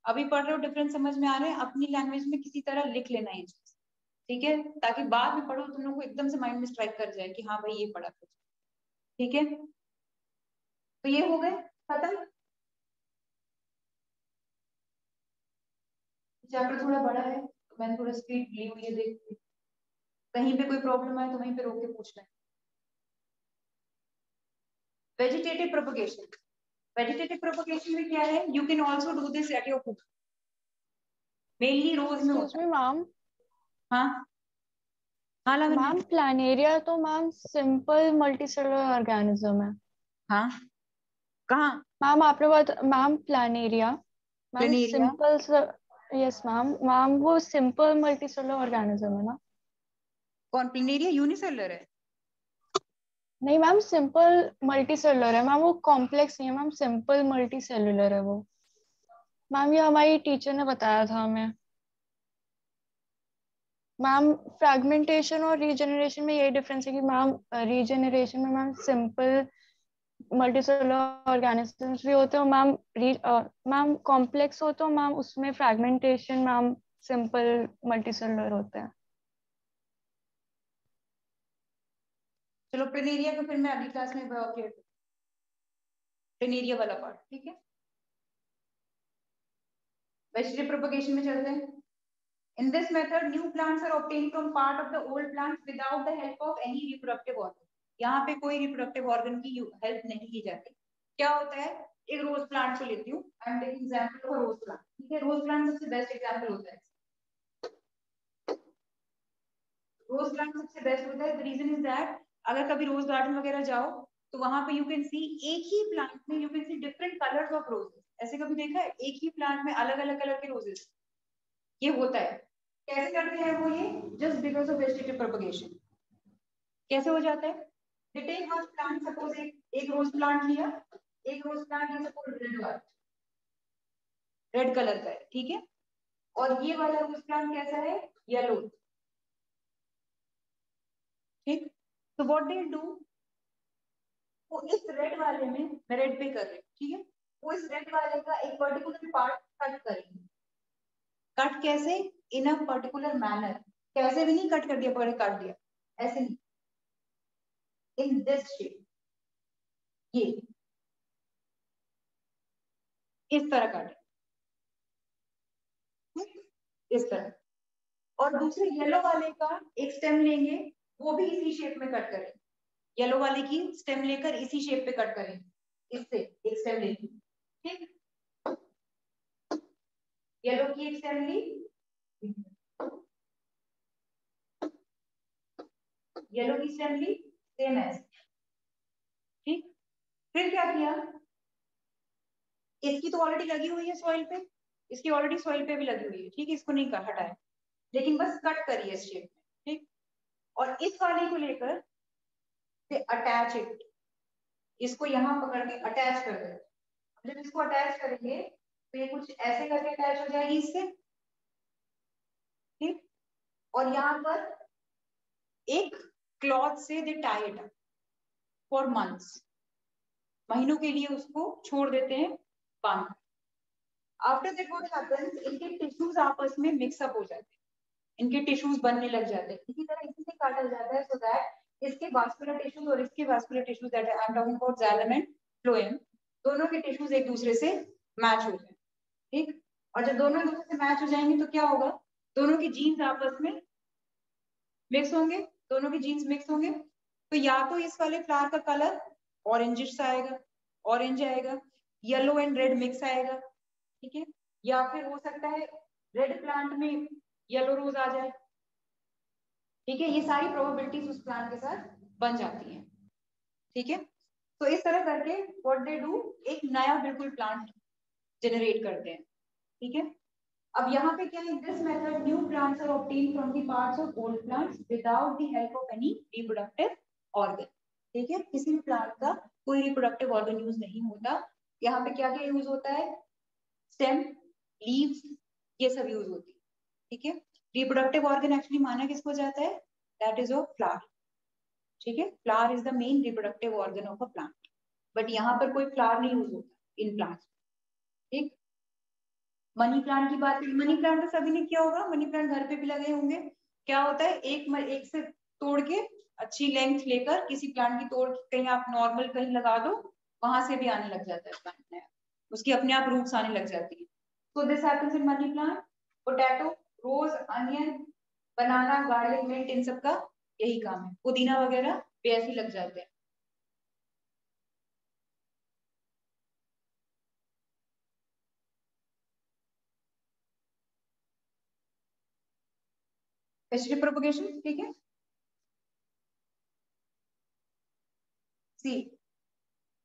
अभी पढ़ रहे हो, डिफरेंस समझ में आ रहे हैं? अपनी लैंग्वेज में किसी तरह लिख लेना ये चीज, ठीक है, ताकि बाद में पढ़ो तुम लोग को एकदम से माइंड में स्ट्राइक कर जाए कि हाँ भाई ये पढ़ा था। ठीक है, तो ये हो गए खत्म। चैप्टर थोड़ा बड़ा है तो मैंने थोड़ा स्पीड ली हुई है, देख कहीं पे कोई प्रॉब्लम आए तो वहीं पे रोक के पूछना है। वेजिटेटिव प्रोपगेशन, वेजिटेटिव प्रोपगेशन में क्या है? You can also do this at your home, mainly rose में होता है। मैम, हाँ हाँ लगन मैम प्लानेरिया तो मैम सिंपल मल्टीसेलुलर ऑर्गेनिज्म है। हाँ कहाँ? मैम आपने बात, ma'am planaria, ma'am planaria? Simple, yes ma'am, ma'am वो सिंपल मल्टीसेलुलर ऑर्गेनिज्म है ना? कौन प्लेनेरिया यूनिसेलुलर है? नहीं मैम, सिंपल मल्टीसेलुलर है मैम, वो कॉम्प्लेक्स नहीं है मैम, सिंपल मल्टीसेलुलर है वो। मैम ये हमारी टीचर ने बताया था हमें। मैम फ्रैगमेंटेशन और रीजनरेशन में यही डिफरेंस है कि मैम रीजनरेशन में मैम सिंपल मल्टीसेलुलर ऑर्गेनिजम्स भी होते हैं, मैम मैम कॉम्प्लेक्स होते हैं मैम, उसमें फ्रैगमेंटेशन मैम सिंपल मल्टीसेलुलर होते हैं। चलो प्लेनेरिया को फिर मैं अगली क्लास में क्लियर, प्लेनेरिया वाला पार्ट, ठीक है। वेजिटेटिव प्रोपगेशन में चलते हैं। In this method, new plants are obtained from part of the old plants without the help of any reproductive organ. यहाँ पे कोई reproductive organ की हेल्प नहीं की जाती। क्या होता है, एक रोज प्लांट को लेती हूँ, I am taking example of rose plant, ठीक है। रोज प्लांट सबसे बेस्ट एग्जांपल होता है, रोज प्लांट सबसे बेस्ट होता है। द रीजन इज दैट अगर कभी रोज गार्डन वगैरह जाओ तो वहां पे यू कैन सी एक ही प्लांट में you can C different colours of roses. ऐसे कभी देखा है एक ही प्लांट में अलग अलग कलर के रोजेस? ये होता है। कैसे करते हैं वो? ये just because of vegetative propagation. कैसे हो जाता है? टेक वन प्लांट, सपोज एक रोज प्लांट लिया, एक रोज प्लांट ये सपोज रेड कलर का है, ठीक है। और ये वाला रोज प्लांट कैसा है? येलो, ठीक। तो व्हाट दे डू, वो इस रेड वाले में, मैं रेड पे कर रही हूँ, ठीक है, वो इस रेड वाले का एक पर्टिकुलर पार्ट कट करेंगे। कट कैसे? इन अ पर्टिकुलर मैनर। कैसे भी नहीं कट कर दिया, पकड़े काट दिया, ऐसे नहीं, इन दिस शेप, ये इस तरह काटे, इस तरह। और दूसरे येलो वाले का एक स्टेम लेंगे, वो भी इसी शेप में कट करेंगे। येलो वाले की स्टेम लेकर इसी शेप पे कट करेंगे, इससे एक स्टेम लेंगे, ठीक। येलो की एक स्टेम ली, येलो की स्टेम ली, सेम है, ठीक। फिर क्या किया, इसकी तो ऑलरेडी लगी हुई है सॉइल पे, इसकी ऑलरेडी सॉइल पे भी लगी हुई है, ठीक है, इसको नहीं हटाया, लेकिन बस कट करिए इस शेप में, ठीक। और इस वाले को लेकर से अटैच इट, इसको यहाँ पकड़ के अटैच कर दे। जब इसको अटैच करेंगे तो ये कुछ ऐसे करके अटैच हो जाएगी इससे, ठीक। और यहाँ पर एक क्लॉथ से दे टाई इट फॉर मंथ्स, महीनों के लिए उसको छोड़ देते हैं बांध। आफ्टर दैट व्हाट हैपेंस, इनके टिश्यूज आपस में मिक्सअप हो जाते हैं, इनके टिश्यूज बनने लग जाते हैं। इसी तरह इसी से काटा जाता है, सो दैट इसके वास्कुलर टिश्यूज और इसके vascular tissues, that I am talking about xylem and phloem, दोनों के टिश्यूज एक दूसरे से मैच हो जाए, ठीक। और जब दोनों एक दूसरे से मैच हो जाएंगे तो क्या होगा, दोनों की जीन्स आपस में मिक्स होंगे, दोनों की जीन्स मिक्स होंगे। तो या तो इस वाले फ्लावर का कलर ऑरेंजिश आएगा, ऑरेंज आएगा, येलो एंड रेड मिक्स आएगा, ठीक है। या फिर हो सकता है रेड प्लांट में येलो रोज आ जाए, ठीक है। ये सारी प्रोबेबिलिटीज उस प्लांट के साथ बन जाती हैं, ठीक है। तो इस तरह करके व्हाट दे डू, एक नया बिल्कुल प्लांट जनरेट करते हैं, ठीक है। अब यहाँ पे क्या है, this method new plants are obtained from the parts of old plants without the help of any reproductive organ, ठीक है। किसी भी प्लांट का कोई रिप्रोडक्टिव ऑर्गन यूज नहीं होता। यहाँ पे क्या क्या यूज होता है, स्टेम, लीव्स, ये सब यूज होती है, ठीक है। रिप्रोडक्टिव ऑर्गन एक्चुअली माना किसको जाता है, दैट इज ऑफ फ्लावर, ठीक है। Flower is the main reproductive organ of a plant, but यहाँ पर कोई फ्लावर नहीं यूज होता इन प्लांट्स, ठीक। मनी प्लांट की बात, मनी प्लांट तो सभी ने किया होगा, मनी प्लांट घर पे भी लगे होंगे। क्या होता है, एक से तोड़ के अच्छी लेंथ लेकर किसी प्लांट की तोड़ कहीं आप नॉर्मल कहीं लगा दो, वहां से भी आने लग जाता है प्लांट नया, उसकी अपने आप रूट्स आने लग जाती है। So this happens in money plant, potato, rose, onion, banana, garlic, mint, इन सब का यही काम है। पुदीना वगैरह भी ऐसे ही लग जाते हैं। वेजिटेटिव प्रोपगेशन, ठीक है। सी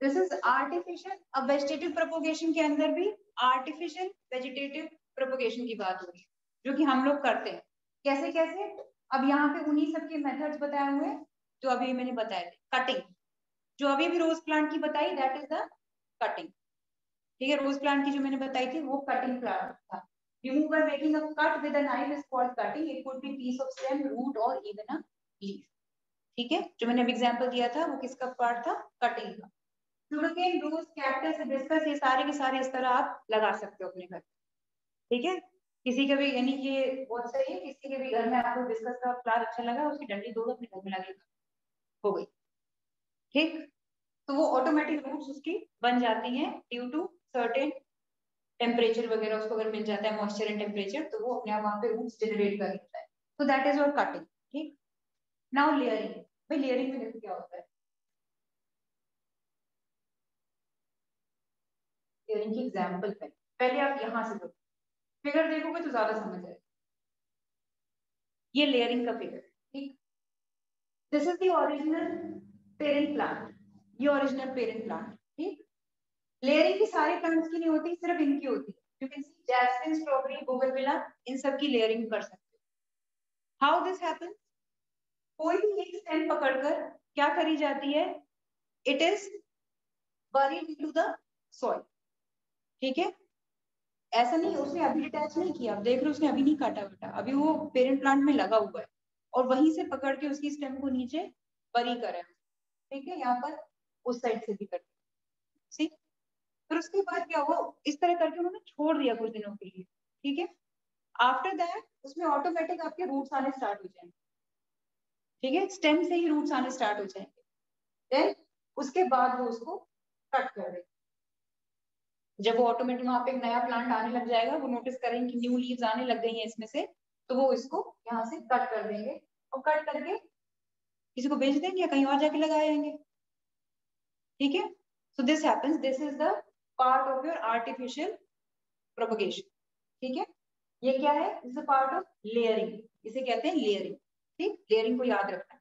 दिस इज आर्टिफिशियल, अब वेजिटेटिव प्रोपगेशन के अंदर भी आर्टिफिशियल वेजिटेटिव प्रोपगेशन की बात हो रही है, जो कि हम लोग करते हैं। कैसे कैसे, अब यहाँ पे उन्हीं सब के मेथड्स बताए हुए हैं जो अभी मैंने बताए थे। कटिंग, जो अभी भी रोज प्लांट की बताई, दैट इज द कटिंग, ठीक है। रोज प्लांट की जो मैंने बताई थी वो कटिंग प्लांट था। Remove by making a cut with a knife is called cutting, it could be piece of stem, root और इवन अ लीफ, ठीक है। जो मैंने अभी एग्जांपल दिया था वो किसका पार्ट था, कटिंग का। सुगरकेन, रोज, कैक्टस, हिबिस्कस, ये सारे के सारे इस तरह आप लगा सकते हो अपने घर, ठीक है। किसी का भी, यानी कि ये बहुत सही है, किसी के भी घर में आपको डिस्कस का क्लास अच्छा लगा, उसकी डंडी दो अपने घर में लगेगा, हो गई। ठीक, तो वो ऑटोमेटिक रूट्स उसकी बन जाती हैं ड्यू टू सर्टेन टेम्परेचर वगैरह, उसको अगर मिल जाता है मॉइस्चर एंड टेम्परेचर, तो वो अपने आप वहां पे रूट्स जनरेट कर लेता है। तो दैट इज योर कटिंग। ठीक, नाउ लेयरिंग। भाई लेयरिंग में देखो क्या होता है, लेयरिंग की एग्जांपल पे पहले आप यहां से देखो, फिगर देखोगे तो ज्यादा समझ आएगा। ये लेयरिंग का फिगर। ठीक, this is the original parent plant, ये ओरिजिनल पेरेंट प्लांट। ठीक, लेयरिंग की सारे प्लांट्स की नहीं होती, सिर्फ इनकी होती है। You can see jasmine, strawberry, bougainvillea, इन सब की लेयरिंग कर सकते हो। हाउ दिस हैपेंस, कोई भी एक स्टेम पकड़कर क्या करी जाती है, it is buried into the soil। ठीक है, ऐसा नहीं उसने अभी अटैच नहीं किया, आप देख रहे हो उसने अभी नहीं काटा वाटा, अभी वो पेरेंट प्लांट में लगा हुआ है और वहीं से पकड़ के उसकी स्टेम को नीचे बरी करा है। ठीक है, यहाँ पर उस साइड से भी कर सी, फिर उसके बाद क्या हुआ, इस तरह करके उन्होंने छोड़ दिया कुछ दिनों के लिए। ठीक है, आफ्टर दैट उसमें ऑटोमेटिक आपके रूट्स आने स्टार्ट हो जाएंगे। ठीक है, स्टेम से ही रूट्स आने स्टार्ट हो जाएंगे। देन उसके बाद वो उसको कट कर देंगे। जब वो ऑटोमेटिक वहां पे एक नया प्लांट आने लग जाएगा, वो नोटिस करेंगे कि न्यू लीव्स आने लग गई हैं इसमें से, तो वो इसको यहाँ से कट कर देंगे और कट करके किसी को बेच देंगे या कहीं और जाके लगाएंगे। ठीक है, so this happens, this is the part of your artificial propagation. ठीक है, ये क्या है, this is part of layering, इसे कहते हैं लेयरिंग। ठीक, लेयरिंग को याद रखना।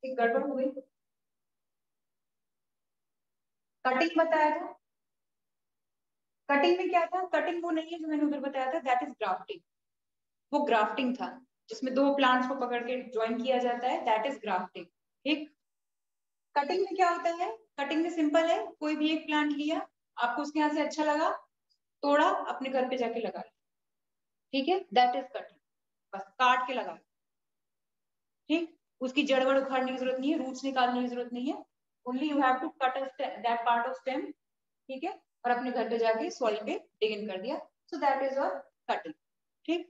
एक गड़बड़ हो गई, कटिंग बताया था, कटिंग में क्या था, कटिंग वो नहीं है जो मैंने उधर बताया था, दैट इज ग्राफ्टिंग। वो ग्राफ्टिंग था जिसमें दो प्लांट्स को पकड़ के ज्वाइन किया जाता है, दैट इज ग्राफ्टिंग। ठीक, कटिंग में क्या होता है, कटिंग में सिंपल है, कोई भी एक प्लांट लिया, आपको उसके यहाँ से अच्छा लगा, तोड़ा, अपने घर पे जाके लगा। ठीक है, दैट इज कटिंग, बस काट के लगा। ठीक, उसकी जड़ वड़ उखाड़ने की जरूरत नहीं है, रूट्स निकालने की जरूरत नहीं है, only you have to cut that part of stem. ठीक है, और अपने घर पे जाके सॉइल पे डिग इन कर दिया, so that is your cutting. ठीक,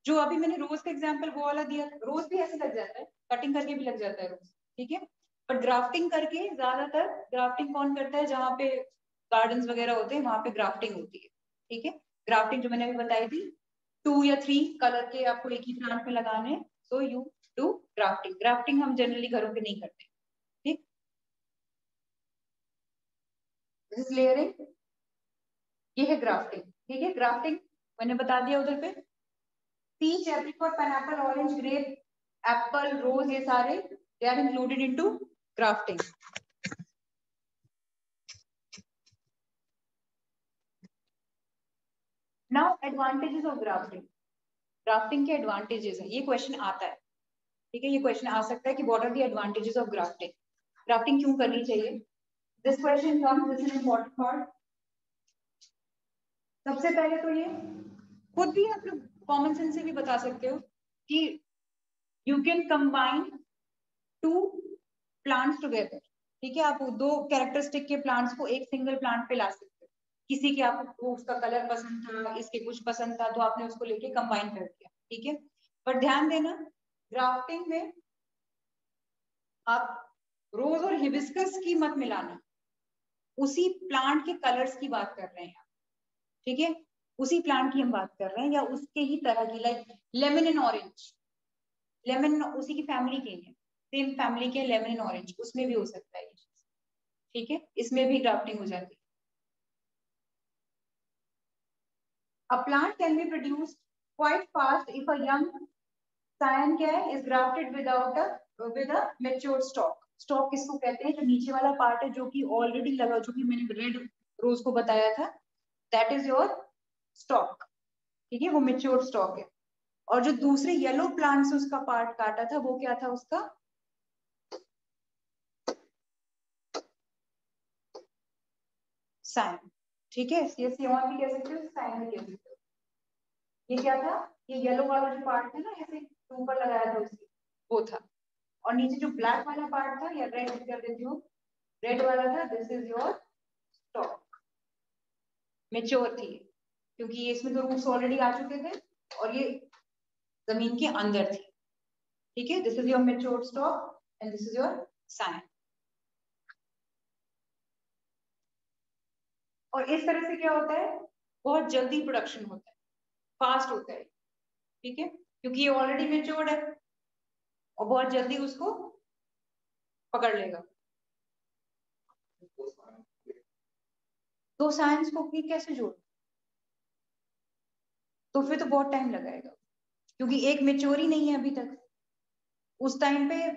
जो अभी मैंने रोज का एग्जांपल वो वाला दिया, रोज भी ऐसे लग जाता है, कटिंग करके भी लग जाता है रोज। ठीक है, पर ग्राफ्टिंग करके, ज्यादातर ग्राफ्टिंग कौन करता है, जहाँ पे गार्डन्स वगैरह होते हैं वहां पे ग्राफ्टिंग होती है। ठीक है, ग्राफ्टिंग जो मैंने अभी बताई थी, 2 या 3 कलर के आपको एक ही प्लांट में लगाने, so you do grafting. Grafting हम जनरली घरों पे नहीं करते। ठीक, दिस इज लेयरिंग, ये है ग्राफ्टिंग। ठीक है, ग्राफ्टिंग मैंने बता दिया उधर पे, peach, apricot, pineapple, orange, grape, apple, rose, ये सारे they are included into grafting. Now advantages of grafting, grafting के एडवांटेजेस है, ये क्वेश्चन आता है। ठीक है, ये क्वेश्चन आ सकता है कि what are the advantages of grafting, grafting क्यों करनी चाहिए, this question comes, this is important part. सबसे पहले तो ये खुद भी आप लोग कॉमन सेंस से भी बता सकते हो कि you can combine 2 plants together. ठीक है, आप दो कैरेक्टरिस्टिक के प्लांट्स को एक सिंगल प्लांट पे ला सकते हो। किसी के आपको उसका कलर पसंद था, इसके कुछ पसंद था, तो आपने उसको लेके कंबाइन कर दिया। ठीक है, पर ध्यान देना, ग्राफ्टिंग में आप रोज और हिबिस्कस की मत मिलाना, उसी प्लांट के कलर्स की बात कर रहे हैं। ठीक है, उसी प्लांट की हम बात कर रहे हैं, या उसके ही तरह की, like lemon and orange, lemon उसी की फैमिली के हैं, सेम फैमिली के लेमन एंड ऑरेंज, उसमें भी हो सकता है। ठीक है, इसमें भी ग्राफ्टिंग हो जाती है। A plant can be produced quite fast if a young scion क्या है, is grafted without with a mature stalk। Stock किसको कहते हैं, जो नीचे वाला पार्ट है जो कि ऑलरेडी लगा, जो कि मैंने रेड रोज को बताया था, दैट इज योर स्टॉक। ठीक है, वो मेच्योर स्टॉक है। और जो दूसरे येलो प्लांट से उसका पार्ट काटा था, वो क्या था, उसका सायन। ठीक है, ये सियॉन भी कह सकते हो, सायन भी कह सकते हो। ये क्या था, ये येलो वाला जो पार्ट था ना, ऐसे ऊपर लगाया था उसकी, वो था। और नीचे जो ब्लैक वाला पार्ट था, या रेड कर देती हूँ, रेड वाला था, this is your stock, mature थी क्योंकि ये इसमें तो रूट्स ऑलरेडी आ चुके थे और ये जमीन के अंदर थी। ठीक है, this is your mature stock and this is your scion. और इस तरह से क्या होता है, बहुत जल्दी प्रोडक्शन होता है, फास्ट होता है। ठीक है, क्योंकि ये ऑलरेडी मेच्योर्ड है और बहुत जल्दी उसको पकड़ लेगा। तो साइंस को भी कैसे जोड़, तो फिर तो बहुत टाइम लगाएगा क्योंकि एक मेच्योर ही नहीं है अभी तक। उस टाइम पे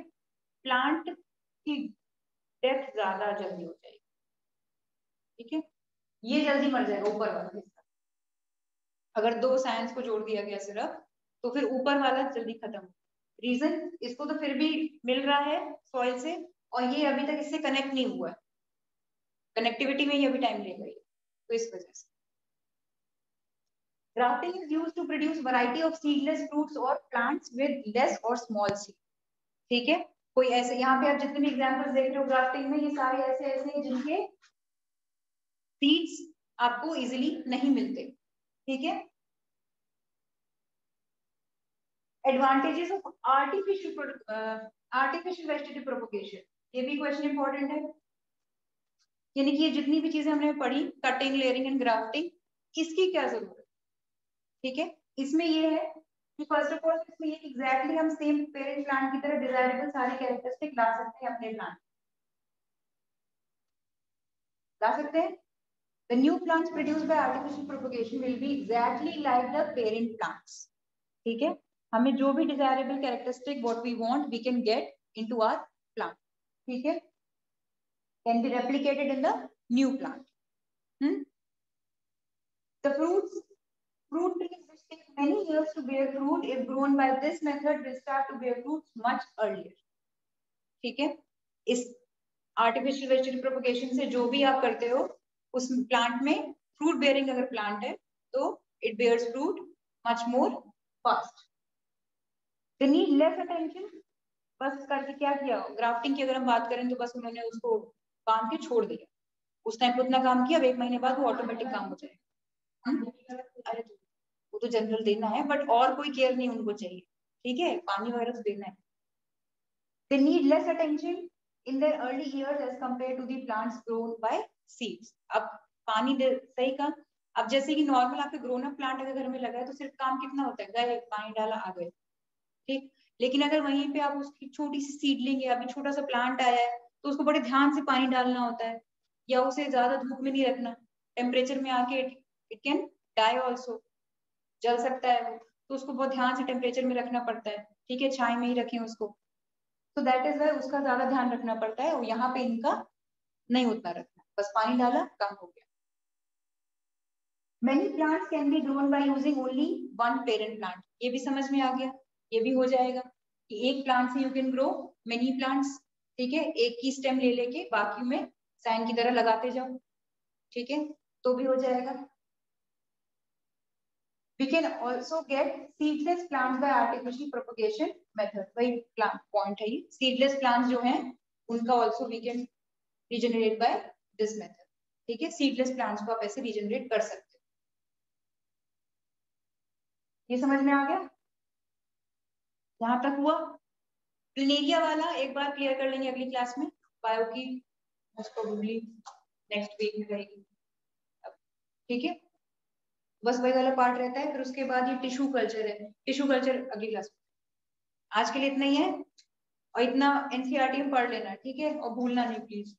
प्लांट की डेथ ज्यादा जल्दी हो जाएगी। ठीक है, ये जल्दी मर जाएगा ऊपर वाला हिस्सा। अगर 2 साइंस को जोड़ दिया गया सिर्फ, तो फिर ऊपर वाला जल्दी खत्म। रीजन, इसको तो फिर भी मिल रहा है सॉइल से और ये अभी तक इससे कनेक्ट नहीं हुआ है, कनेक्टिविटी में ही अभी टाइम लेगा ये, तो इस वजह से। Grafting is used to produce variety of seedless fruits or plants with less or small seed. ठीक है, कोई ऐसे, यहाँ पे आप जितने भी एग्जांपल्स देख रहे हो ग्राफ्टिंग में, ये सारे ऐसे ऐसे हैं जिनके सीड्स आपको इजीली नहीं मिलते। ठीक है, advantages of artificial vegetative propagation, ये भी क्वेश्चन इंपॉर्टेंट है। यानी कि ये जितनी भी चीजें हमने पढ़ी, कटिंग, लेयरिंग एंड ग्राफ्टिंग, इसकी क्या जरूरत है। ठीक है, इसमें ये है कि फर्स्ट ऑफ ऑल इसमें ये एग्जैक्टली हम सेम पेरेंट प्लांट की तरह डिजायरेबल सारे कैरेक्टरिस्टिक ला सकते हैं अपने प्लांट, ला सकते हैं। The new plants produced by artificial propagation will be exactly like the parent plants. ठीक है, हमें जो भी desirable characteristic what we want we can get into our plant. ठीक है, can be replicated in the new plant. The fruit trees which take many years to bear fruit if grown by this method will start to bear fruits much earlier. ठीक है, इस artificial vegetative propagation से जो भी आप करते हो उस प्लांट में, फ्रूट बेयरिंग अगर प्लांट है तो it bears fruit much more fast. They need less attention. बस करके क्या किया, ग्राफ्टिंग की अगर हम बात करें तो बस उन्होंने उसको बांध के छोड़ दिया, उस टाइम पे उतना काम किया, अब 1 महीने बाद वो ऑटोमेटिक काम हो जाएगा। अरे वो तो जनरल देना है, बट और कोई केयर नहीं उनको चाहिए। ठीक है, पानी वगैरह तो देना है। They need less attention in their early years as compared to the plants grown by seeds. अब पानी दे, सही का, अब जैसे कि नॉर्मल आपके ग्रोन अप प्लांट अगर घर में लगा है तो सिर्फ काम कितना होता है, गए पानी डाला आ गए। ठीक, लेकिन अगर वहीं पे आप उसकी छोटी सी सीडलिंग है, अभी छोटा सा प्लांट आया है, तो उसको बड़े ध्यान से पानी डालना होता है, या उसे ज्यादा धूप में नहीं रखना, टेम्परेचर में आके इट कैन डाई ऑल्सो, जल सकता है वो, तो उसको बहुत ध्यान से टेम्परेचर में रखना पड़ता है। ठीक है, छाई में ही रखें उसको, तो दैट इज वाई उसका ज्यादा ध्यान रखना पड़ता है, और यहाँ पे इनका नहीं उतना रखना, बस पानी डाला काम हो गया। Many plants can be grown by using only one parent plant. ये भी समझ में आ गया, ये भी हो जाएगा कि एक प्लांट से you can grow many plants. ठीक है, एक की स्टेम ले लेके बाकी में साइन की तरह लगाते जाओ। ठीक है, तो भी हो जाएगा। We can also get seedless plants by artificial propagation method. वही plant point है ये, seedless plants जो हैं उनका also we can regenerate by this method. ठीक है, seedless plants को आप ऐसे regenerate कर सकते हो। ये समझ में आ गया, यहाँ तक हुआ। प्लिनेरिया वाला एक बार क्लियर कर लेंगे अगली क्लास में, बायो की मोस्ट प्रोबेबली नेक्स्ट वीक में रहेगी। ठीक है, बस वही वाला पार्ट रहता है, फिर उसके बाद ये टिश्यू कल्चर है, टिश्यू कल्चर अगली क्लास में। आज के लिए इतना ही है, और इतना एनसीईआरटी में पढ़ लेना, ठीक है, और भूलना नहीं प्लीज।